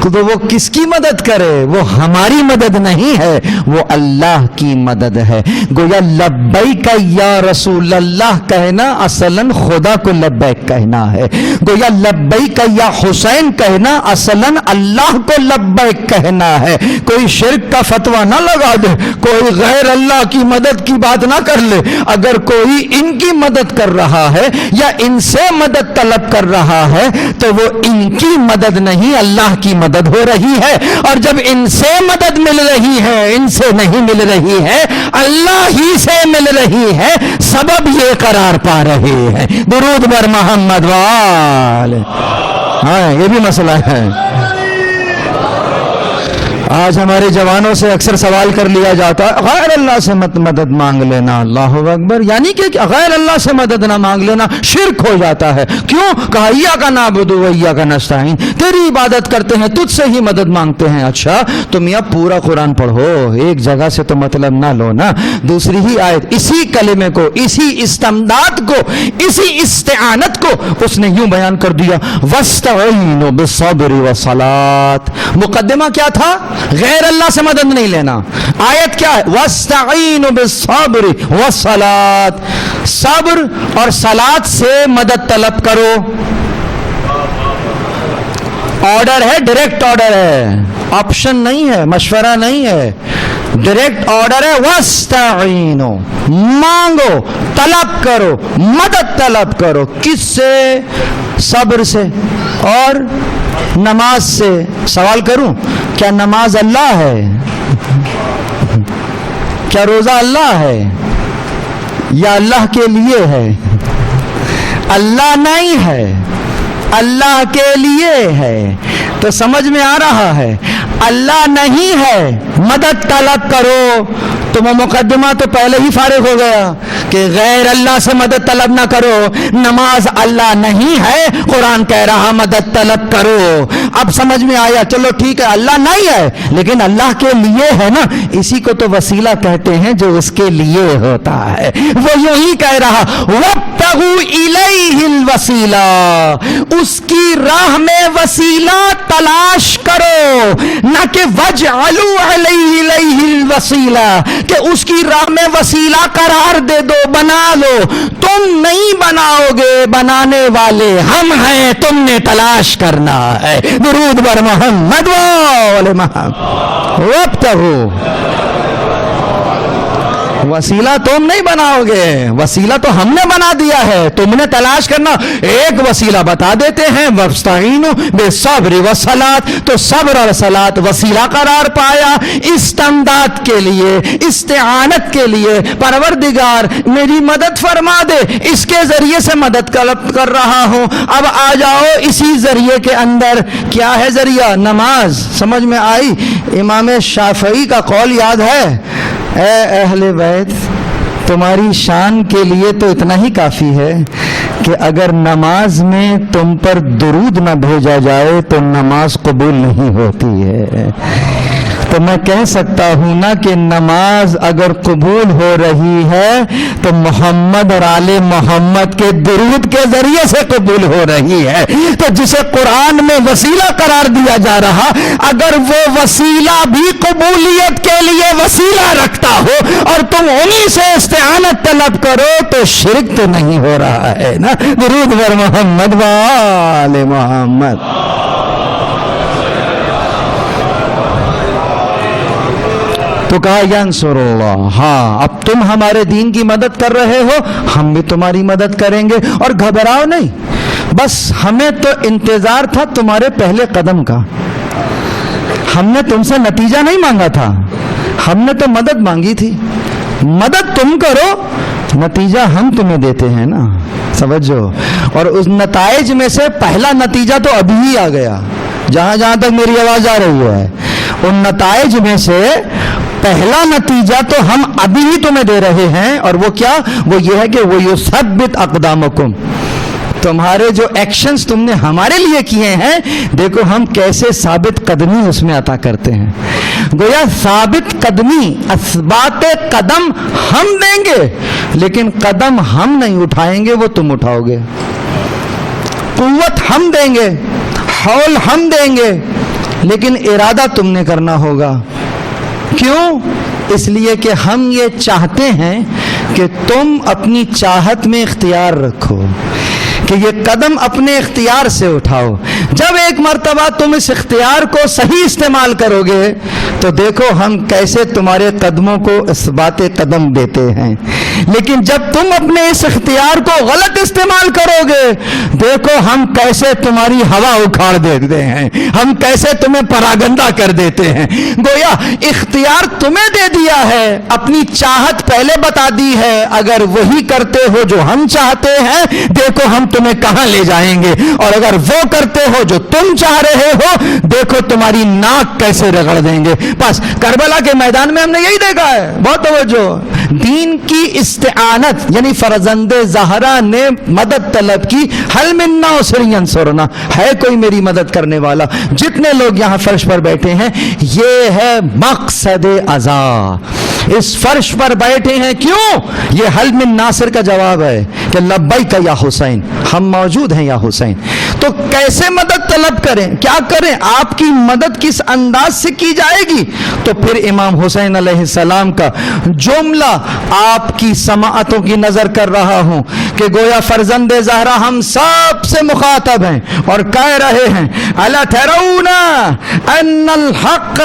تو وہ کس کی مدد کرے؟ وہ ہماری مدد نہیں ہے، وہ اللہ کی مدد ہے۔ گویا لبیک یا رسول اللہ کہنا اصلاً خدا کو لبیک کہنا ہے، گویا لبیک یا حسین کہنا اصلاً اللہ کو لبیک کہنا ہے۔ کوئی شرک کا فتویٰ نہ لگا دے، کوئی غیر اللہ کی مدد کی بات نہ کر لے۔ اگر کوئی ان کی مدد کر رہا ہے یا ان سے مدد طلب کر رہا ہے تو وہ ان کی مدد نہیں اللہ کی مدد ہو رہی ہے، اور جب ان سے مدد مل رہی ہے ان سے نہیں مل رہی ہے، اللہ ہی سے مل رہی ہے، سبب یہ قرار پا رہے ہیں۔ درود بر محمد وآل۔ ہاں یہ بھی مسئلہ ہے۔ آج ہمارے جوانوں سے اکثر سوال کر لیا جاتا ہے غیر اللہ سے مدد مانگ لینا، اللہ اکبر، یعنی کہ غیر اللہ سے مدد نہ مانگ لینا شرک ہو جاتا ہے۔ کیوں؟ کہا ایاک نعبد و ایاک نستعین، تیری عبادت کرتے ہیں تجھ سے ہی مدد مانگتے ہیں۔ اچھا تو میاں پورا قرآن پڑھو، ایک جگہ سے تو مطلب نہ لو نا، دوسری ہی آیت اسی کلمے کو، اسی استمداد کو، اسی استعانت کو اس نے یوں بیان کر دیا واستعینوا بالصبر والصلاۃ۔ مقدمہ کیا تھا؟ غیر اللہ سے مدد نہیں لینا۔ آیت کیا ہے؟ واستعینوا بالصبر والصلاۃ، صبر اور صلاۃ سے مدد طلب کرو۔ آرڈر ہے، ڈائریکٹ آرڈر ہے، آپشن نہیں ہے، مشورہ نہیں ہے، ڈائریکٹ آرڈر ہے۔ واستعینوا، مانگو، طلب کرو، مدد طلب کرو۔ کس سے؟ صبر سے اور نماز سے۔ سوال کروں، کیا نماز اللہ ہے؟ کیا روزہ اللہ ہے؟ یا اللہ کے لیے ہے؟ اللہ نہیں ہے، اللہ کے لیے ہے۔ تو سمجھ میں آ رہا ہے، اللہ نہیں ہے، مدد طلب کرو۔ تو وہ مقدمہ تو پہلے ہی فارغ ہو گیا کہ غیر اللہ سے مدد طلب نہ کرو۔ نماز اللہ نہیں ہے، قرآن کہہ رہا مدد طلب کرو۔ اب سمجھ میں آیا، چلو ٹھیک ہے اللہ نہیں ہے لیکن اللہ کے لیے ہے نا، اسی کو تو وسیلہ کہتے ہیں جو اس کے لیے ہوتا ہے۔ وہ یوں ہی کہہ رہا وابتغوا الیہ الوسیلہ، اس کی راہ میں وسیلہ تلاش کرو، نہ کہ وجعلوا الیہ الوسیلہ، کہ اس کی راہ میں وسیلہ قرار دے دو، بنا لو۔ تم نہیں بناؤ گے، بنانے والے ہم ہیں، تم نے تلاش کرنا ہے۔ درود بر محمد وآل محمد۔ وابتغوا، وسیلہ تم نہیں بناؤ گے، وسیلہ تو ہم نے بنا دیا ہے، تم نے تلاش کرنا۔ ایک وسیلہ بتا دیتے ہیں، واستعینوا بالصبر والصلاۃ، تو صبر اور صلاۃ وسیلہ قرار پایا استمداد کے لیے، استعانت کے لیے۔ پروردگار میری مدد فرما دے، اس کے ذریعے سے مدد کر رہا ہوں۔ اب آ جاؤ اسی ذریعے کے اندر، کیا ہے ذریعہ؟ نماز۔ سمجھ میں آئی؟ امام شافعی کا قول یاد ہے؟ اے اہل بیت، تمہاری شان کے لیے تو اتنا ہی کافی ہے کہ اگر نماز میں تم پر درود نہ بھیجا جائے تو نماز قبول نہیں ہوتی ہے۔ تو میں کہہ سکتا ہوں نا کہ نماز اگر قبول ہو رہی ہے تو محمد اور آل محمد کے درود کے ذریعے سے قبول ہو رہی ہے۔ تو جسے قرآن میں وسیلہ قرار دیا جا رہا، اگر وہ وسیلہ بھی قبولیت کے لیے وسیلہ رکھتا ہو اور تم انہی سے استعانت طلب کرو تو شرک تو نہیں ہو رہا ہے نا۔ درود بر محمد وآل محمد۔ تو کہا ینصر اللہ، ہاں اب تم ہمارے دین کی مدد کر رہے ہو، ہم بھی تمہاری مدد کریں گے، اور گھبراؤ نہیں، بس ہمیں تو انتظار تھا تمہارے پہلے قدم کا۔ ہم نے تم سے نتیجہ نہیں مانگا تھا، ہم نے تو مدد مانگی تھی۔ مدد تم کرو، نتیجہ ہم تمہیں دیتے ہیں نا، سمجھو۔ اور اس نتائج میں سے پہلا نتیجہ تو ابھی ہی آ گیا، جہاں جہاں تک میری آواز آ رہی ہے، ان نتائج میں سے پہلا نتیجہ تو ہم ابھی ہی تمہیں دے رہے ہیں، اور وہ کیا؟ وہ یہ ہے کہ وہ یثبت اقدامکم، تمہارے جو ایکشنز تم نے ہمارے لیے کیے ہیں، دیکھو ہم کیسے ثابت قدمی اس میں عطا کرتے ہیں۔ گویا ثابت قدمی، اثبات قدم ہم دیں گے، لیکن قدم ہم نہیں اٹھائیں گے، وہ تم اٹھاؤ گے۔ قوت ہم دیں گے، حول ہم دیں گے، لیکن ارادہ تم نے کرنا ہوگا. کیوں؟ اس لیے کہ ہم یہ چاہتے ہیں کہ تم اپنی چاہت میں اختیار رکھو، کہ یہ قدم اپنے اختیار سے اٹھاؤ. جب ایک مرتبہ تم اس اختیار کو صحیح استعمال کرو گے تو دیکھو ہم کیسے تمہارے قدموں کو اثبات قدم دیتے ہیں. لیکن جب تم اپنے اس اختیار کو غلط استعمال کرو گے دیکھو ہم کیسے تمہاری ہوا اکھاڑ دیتے ہیں، ہم کیسے تمہیں پراگندہ کر دیتے ہیں. گویا اختیار تمہیں دے دیا ہے، اپنی چاہت پہلے بتا دی ہے. اگر وہی کرتے ہو جو ہم چاہتے ہیں دیکھو ہم تمہیں کہاں لے جائیں گے، اور اگر وہ کرتے ہو جو تم چاہ رہے ہو دیکھو تمہاری ناک کیسے رگڑ دیں گے. بس کربلا کے میدان میں ہم نے یہی دیکھا ہے. بہت توجہ. دین کی استعانت یعنی فرزند زہرا نے مدد طلب کی. حل من ناصر ینصرنا، ہے کوئی میری مدد کرنے والا؟ جتنے لوگ یہاں فرش پر بیٹھے ہیں یہ ہے مقصد عزا. اس فرش پر بیٹھے ہیں کیوں؟ یہ حل من ناصر کا جواب ہے کہ لبیک یا حسین، ہم موجود ہیں یا حسین. تو کیسے مدد طلب کریں، کیا کریں؟ آپ کی مدد کس انداز سے کی جائے گی؟ تو پھر امام حسین علیہ السلام کا جملہ آپ کی سماعتوں کی نظر کر رہا ہوں کہ گویا فرزند زہرا ہم سب سے مخاطب ہیں اور کہہ رہے ہیں الا ترون ان الحق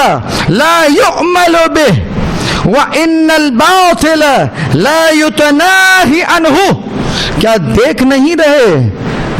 لا يعمل به وان الباطل لا يتناهي عنه. کیا دیکھ نہیں رہے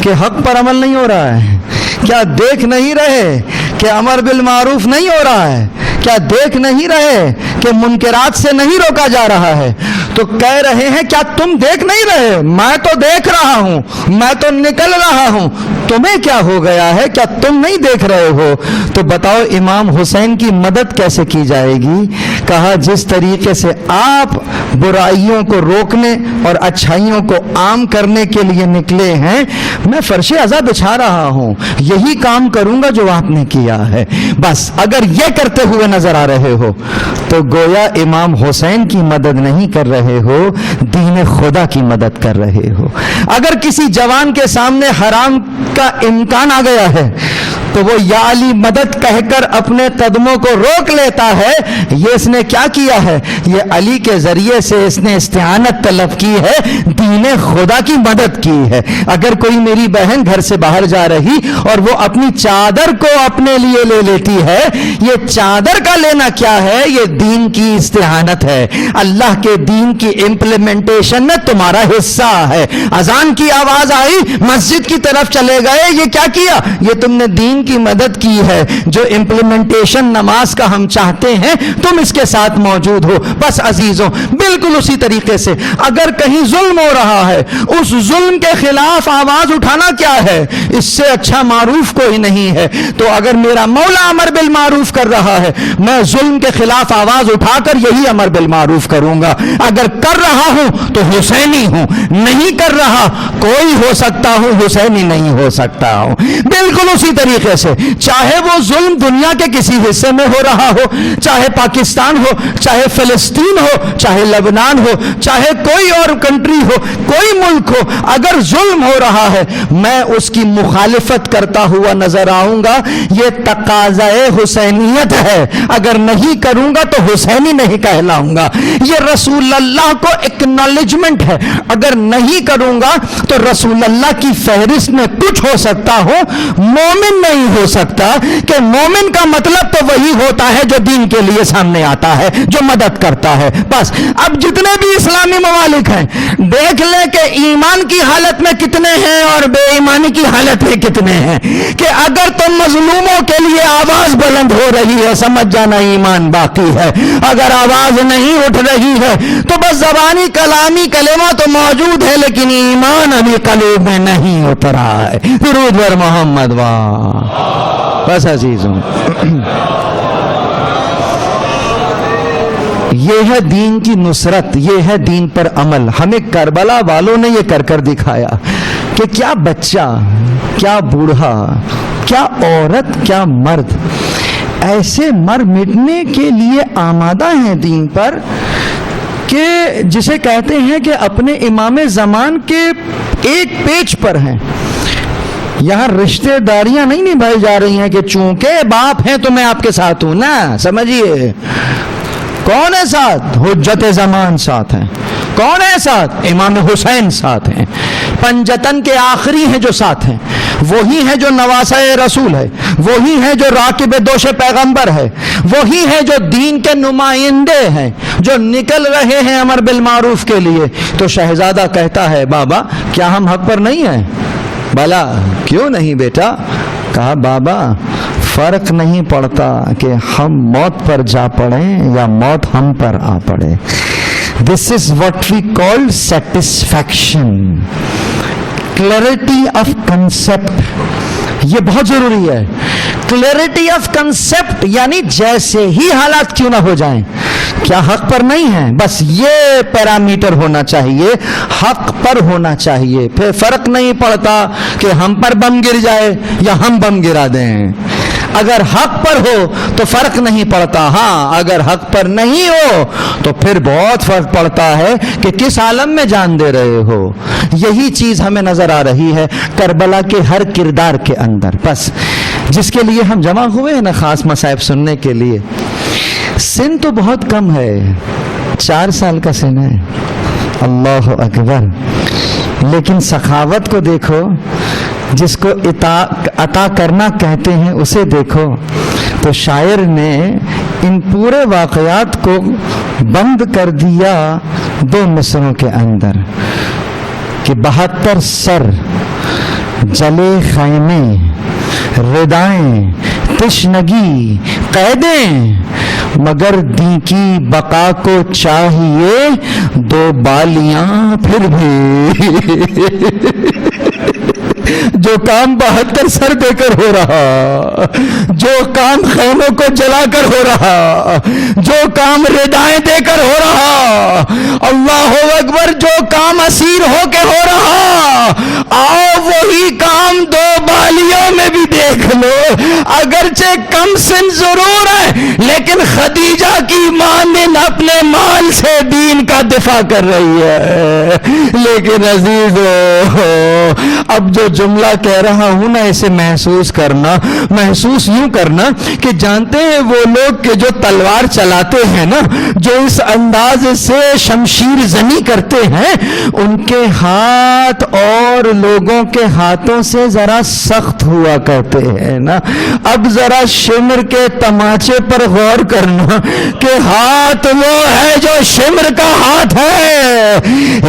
کہ حق پر عمل نہیں ہو رہا ہے؟ کیا دیکھ نہیں رہے کہ امر بالمعروف نہیں ہو رہا ہے؟ کیا دیکھ نہیں رہے کہ منکرات سے نہیں روکا جا رہا ہے؟ تو کہہ رہے ہیں کیا تم دیکھ نہیں رہے؟ میں تو دیکھ رہا ہوں، میں تو نکل رہا ہوں، تمہیں کیا ہو گیا ہے؟ کیا تم نہیں دیکھ رہے ہو؟ تو بتاؤ امام حسین کی مدد کیسے کی جائے گی؟ کہا جس طریقے سے آپ برائیوں کو روکنے اور اچھائیوں کو عام کرنے کے لیے نکلے ہیں میں فرش عزا بچھا رہا ہوں، یہی کام کروں گا جو آپ نے کیا ہے. بس اگر یہ کرتے ہوئے نظر آ رہے ہو تو گویا امام حسین کی مدد نہیں کر رہے ہو، دین خدا کی مدد کر رہے ہو. اگر کسی جوان کے سامنے حرام کا امکان آ گیا ہے تو وہ یا علی مدد کہہ کر اپنے قدموں کو روک لیتا ہے. یہ اس نے کیا کیا ہے؟ یہ علی کے ذریعے سے اس نے استعانت طلب کی ہے، دین خدا کی مدد کی ہے. اگر کوئی میری بہن گھر سے باہر جا رہی اور وہ اپنی چادر کو اپنے لیے لے لیتی ہے، یہ چادر کا لینا کیا ہے؟ یہ دین کی استعانت ہے، اللہ کے دین کی امپلیمنٹیشن میں تمہارا حصہ ہے. اذان کی آواز آئی، مسجد کی طرف چلے گئے، یہ کیا کیا؟ یہ تم نے دین کی مدد کی ہے. جو امپلیمنٹیشن نماز کا ہم چاہتے ہیں تم اس کے ساتھ موجود ہو. بس عزیزوں بالکل اسی طریقے سے اگر کہیں ظلم ہو رہا ہے اس ظلم کے خلاف آواز اٹھانا کیا ہے؟ اس سے اچھا معروف کوئی نہیں ہے. تو اگر میرا مولا امر بالمعروف کر رہا ہے میں ظلم کے خلاف آواز اٹھا کر یہی امر بالمعروف کروں گا. اگر کر رہا ہوں تو حسینی ہوں، نہیں کر رہا کوئی ہو سکتا ہوں، حسینی نہیں ہو سکتا ہوں. بالکل اسی طریقے سے چاہے وہ ظلم دنیا کے کسی حصے میں ہو رہا ہو، چاہے پاکستان ہو، چاہے فلسطین ہو، چاہے لبنان ہو، چاہے کوئی اور کنٹری ہو، کوئی ملک ہو، اگر ظلم ہو رہا ہے میں اس کی مخالفت کرتا ہوا نظر آؤں گا. یہ تقاضائے حسینیت ہے. اگر نہیں کروں گا تو حسینی نہیں کہلاؤں گا. یہ رسول اللہ کو ایکنالجمنٹ ہے. اگر نہیں کروں گا تو رسول اللہ کی فہرست میں کچھ ہو سکتا ہوں، مومن نہیں ہو سکتا. کہ مومن کا مطلب تو وہی ہوتا ہے جو دین کے لیے سامنے آتا ہے، جو مدد کرتا ہے. بس اب جتنے بھی اسلامی ممالک ہیں دیکھ لیں کہ ایمان کی حالت میں کتنے ہیں اور بے ایمانی کی حالت میں کتنے ہیں. کہ اگر تم مظلوموں کے لیے آواز بلند ہو رہی ہے سمجھ جانا ایمان باقی ہے. اگر آواز نہیں اٹھ رہی ہے تو بس زبانی کلامی کلمہ تو موجود ہے لیکن ایمان ابھی قلوب میں نہیں اترا ہے. درود بر محمد. واہ بس عزیزوں یہ ہے دین کی نصرت، یہ ہے دین پر عمل. ہمیں کربلا والوں نے یہ کر کر دکھایا کہ کیا بچہ، کیا بوڑھا، کیا عورت، کیا مرد ایسے مر مٹنے کے لیے آمادہ ہیں دین پر کہ جسے کہتے ہیں کہ اپنے امام زمان کے ایک پیج پر ہیں. یہاں رشتے داریاں نہیں نبھائی جا رہی ہیں کہ چونکہ باپ ہیں تو میں آپ کے ساتھ ہوں نا. سمجھیے کون ہے ساتھ؟ حجت زمان ساتھ ہیں. کون ہے ساتھ؟ امام حسین ساتھ ہیں. پنجتن کے آخری ہیں جو ساتھ ہیں. وہی ہے جو نواسہ رسول ہے, وہی ہے جو راکب دوش پیغمبر ہے, وہی ہے جو دین کے نمائندے ہیں, جو نکل رہے ہیں امر بالمعروف کے لیے. تو شہزادہ کہتا ہے بابا کیا ہم حق پر نہیں ہیں؟ بلا کیوں نہیں بیٹا؟ کہا بابا فرق نہیں پڑتا کہ ہم موت پر جا پڑیں یا موت ہم پر آ پڑے. This is what we call satisfaction, clarity of concept. یہ بہت ضروری ہے. کلیئرٹی آف کنسپٹ یعنی جیسے ہی حالات کیوں نہ ہو جائیں, کیا حق پر نہیں ہیں, بس یہ پیرامیٹر ہونا چاہیے, حق پر ہونا چاہیے. پھر فرق نہیں پڑتا کہ ہم پر بم گر جائے یا ہم بم گرا دیں. اگر حق پر ہو تو فرق نہیں پڑتا. ہاں اگر حق پر نہیں ہو تو پھر بہت فرق پڑتا ہے کہ کس عالم میں جان دے رہے ہو. یہی چیز ہمیں نظر آ رہی ہے کربلا کے ہر کردار کے اندر. بس جس کے لیے ہم جمع ہوئے ہیں نا خاص مصائب سننے کے لیے. سن تو بہت کم ہے, 4 سال کا سن ہے, اللہ اکبر, لیکن سخاوت کو دیکھو, جس کو عطا کرنا کہتے ہیں اسے دیکھو. تو شاعر نے ان پورے واقعات کو بند کر دیا 2 مصروں کے اندر کہ 72 سر جلے خیمے, ردائیں تشنگی قیدیں, مگر دی کی بقا کو چاہیے 2 بالیاں پھر بھی. جو کام 72 سر دے کر ہو رہا, جو کام خیموں کو جلا کر ہو رہا, جو کام ردائیں دے کر ہو رہا, اللہ اکبر, جو کام اسیر ہو کے ہو رہا, آؤ وہی کام 2 بالیوں میں بھی دیکھ لو. اگرچہ کم سن ضرور ہے لیکن خدیجہ کی ماں نے اپنے مال سے دین کا دفاع کر رہی ہے. لیکن عزیزو اب جو جملہ کہہ رہا ہوں نا اسے محسوس کرنا, محسوس یوں کرنا کہ جانتے ہیں وہ لوگ کہ جو تلوار چلاتے ہیں نا, جو اس انداز سے شمشیر زنی کرتے ہیں, ان کے ہاتھ اور لوگوں کے ہاتھوں سے ذرا سخت ہوا کرتے ہیں نا. اب ذرا شمر کے تماچے پر غور کرنا کہ ہاتھ وہ ہے جو شمر کا ہاتھ ہے,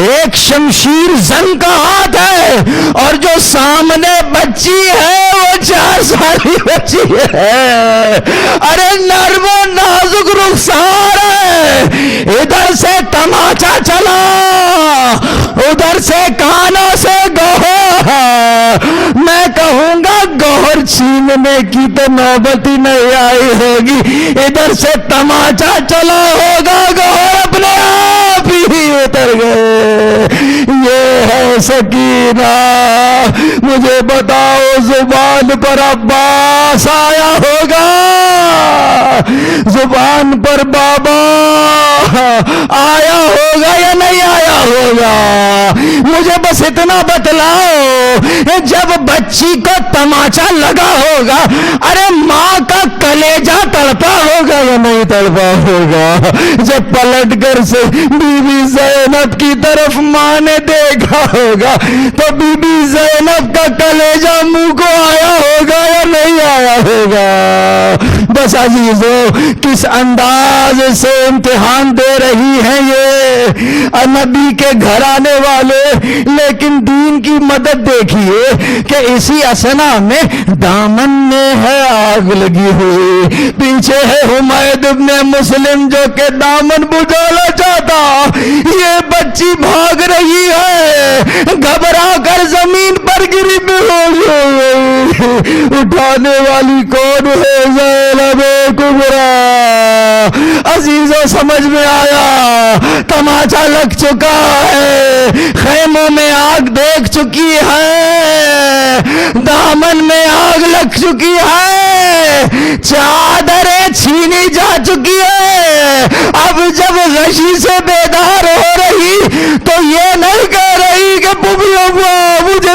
ایک شمشیر زن کا ہاتھ ہے, اور جو سامنے بچی ہے وہ 4 سال کی بچی ہے. ارے نرم و نازک رخسار ہے, ادھر سے تماچا چلا, ادھر سے کانوں سے گوہر. میں کہوں گا گوہر چھیننے کی تو نوبت ہی نہیں آئی ہوگی, ادھر سے تماچا چلا ہوگا, گوہر اپنے آپ ہی اتر گئے. یہ ہے سکینہ. مجھے بتاؤ زبان پر عباس آیا ہوگا, زبان پر بابا آیا ہوگا یا نہیں آیا ہوگا؟ مجھے بس اتنا بتلاؤ, جب بچی کو تماچا لگا ہوگا, ارے ماں کا کلیجہ تڑپا ہوگا یا نہیں تڑپا ہوگا؟ جب پلٹ کر سے بی بی زینب کی طرف ماں نے دیکھا ہوگا تو بی بی زینب کا کلیجہ منہ کو آیا ہوگا یا نہیں آیا ہوگا؟ بس عزیزو کس انداز سے امتحان دے رہی ہیں یہ نبی کے گھر آنے والے, لیکن دین کی مدد دیکھیے کہ اسی اسنا میں دامن میں ہے آگ لگی ہوئی, پیچھے ہے حمید ابن مسلم جو کہ دامن بجھانا چاہتا. یہ بچی بھاگ رہی ہے, گھبرا کر زمین پر گری ہوئی. اٹھانے والی کون ہے؟ زینب کبریٰ. عزیزوں سمجھ میں آیا, تماچا لگ چکا ہے, خیموں میں آگ دیکھ چکی ہے, دامن میں آگ لگ چکی ہے, چادریں چھینی جا چکی ہے. اب جب غشی سے بیدار ہو رہی تو یہ نہیں کہہ رہی کہ مجھے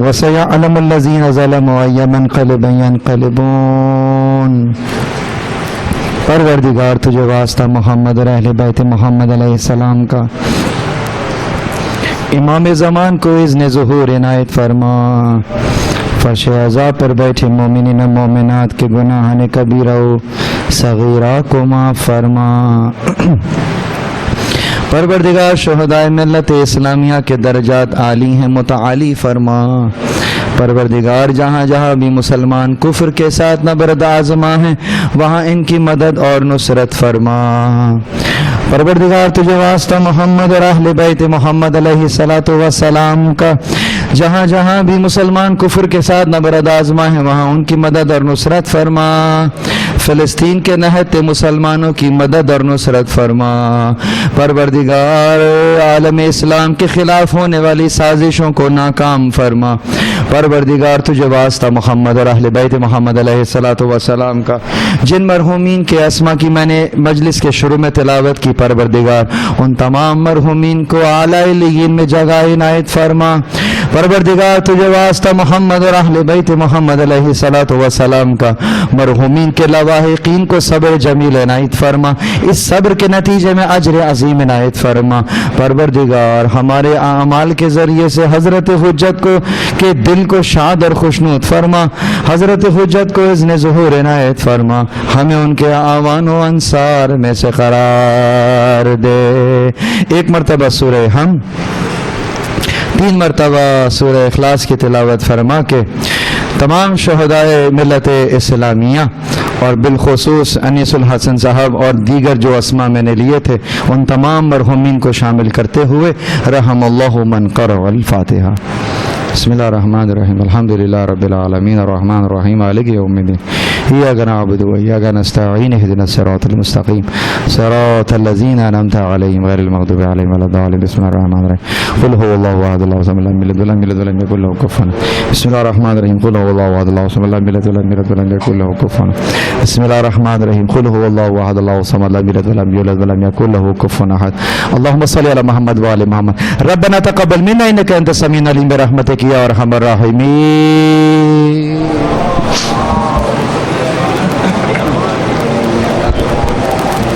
وَسَيَعْلَمُ الَّذِينَ ظَلَمُوا أَيَّ مُنقَلِبٍ يَنقَلِبُونَ۔ پروردگار تجھے واسطہ محمد اور اہل بیت محمد علیہ السلام کا، امام زمان کو اذن ظہور عنایت فرما، فرش عزا پر بیٹھے مومنین مومنات کے گناہان کبیرہ و صغیرہ کو معاف فرما۔ پروردگار شہدائے ملت اسلامیہ کے درجات عالی ہیں متعالی فرما۔ پروردگار جہاں جہاں بھی مسلمان کفر کے ساتھ نبرد آزما ہیں وہاں ان کی مدد اور نصرت فرما۔ پروردگار تجھے واسطہ محمد اور اہل بیت محمد علیہ السلام کا، جہاں جہاں بھی مسلمان کفر کے ساتھ نبرد آزما ہیں وہاں ان کی مدد اور نصرت فرما۔ فلسطین کے نہتے مسلمانوں کی مدد اور نصرت فرما۔ پروردگار عالم اسلام کے خلاف ہونے والی سازشوں کو ناکام فرما۔ پروردگار تجھے واسطہ محمد اور اہل بیت محمد علیہ السلام کا، جن مرحومین کے اسما کی میں نے مجلس کے شروع میں تلاوت کی، پروردگار ان تمام مرحومین کو اعلیٰ علیین میں جگہ عنایت فرما۔ پروردگار تجھے واسطہ محمد اور اہل بیت محمد علیہ السلام کا، مرحومین کے لواحقین کو صبر جمیل عنایت فرما، اس صبر کے نتیجے میں اجر عظیم عنایت فرما۔ پروردگار ہمارے اعمال کے ذریعے سے حضرت حجت کو کے دل کو شاد اور خوشنود فرما، حضرت حجت کو اذن ظہور عنایت فرما، ہمیں ان کے اعوان و انصار میں سے قرار دے۔ ایک مرتبہ سورہ ہم، 3 مرتبہ سورہ اخلاص کی تلاوت فرما کے تمام شہدائے ملت اسلامیہ اور بالخصوص انیس الحسن صاحب اور دیگر جو اسما میں نے لیے تھے ان تمام مرحومین کو شامل کرتے ہوئے رحم اللہ من قرأ الفاتحہ۔ بسم اللہ الرحمن الرحیم، الحمدللہ رب العالمین الرحمن الرحیم مالک یوم الدین، ایاک نعبد و ایاک نستعین اهدنا الصراط المستقیم صراط الذین انعمت علیہم غیر المغضوب علیہم ولا الضالین۔ بسم اللہ الرحمن الرحیم، قل هو اللہ احد اللہ الصمد لم یلد ولم یولد ولم یکن له کفوا احد۔ بسم اللہ الرحمن الرحیم، قل هو اللہ احد اللہ الصمد لم یلد ولم یولد ولم یکن له کفوا احد۔ بسم اللہ الرحمن الرحیم، قل هو اللہ احد اللہ الصمد لم یلد ولم یولد ولم یکن له کفوا احد۔ اللهم صل علی محمد وعلی محمد۔ ربنا تقبل منا انک انت السمیع العلیم برحمتک یا ارحم الراحمین۔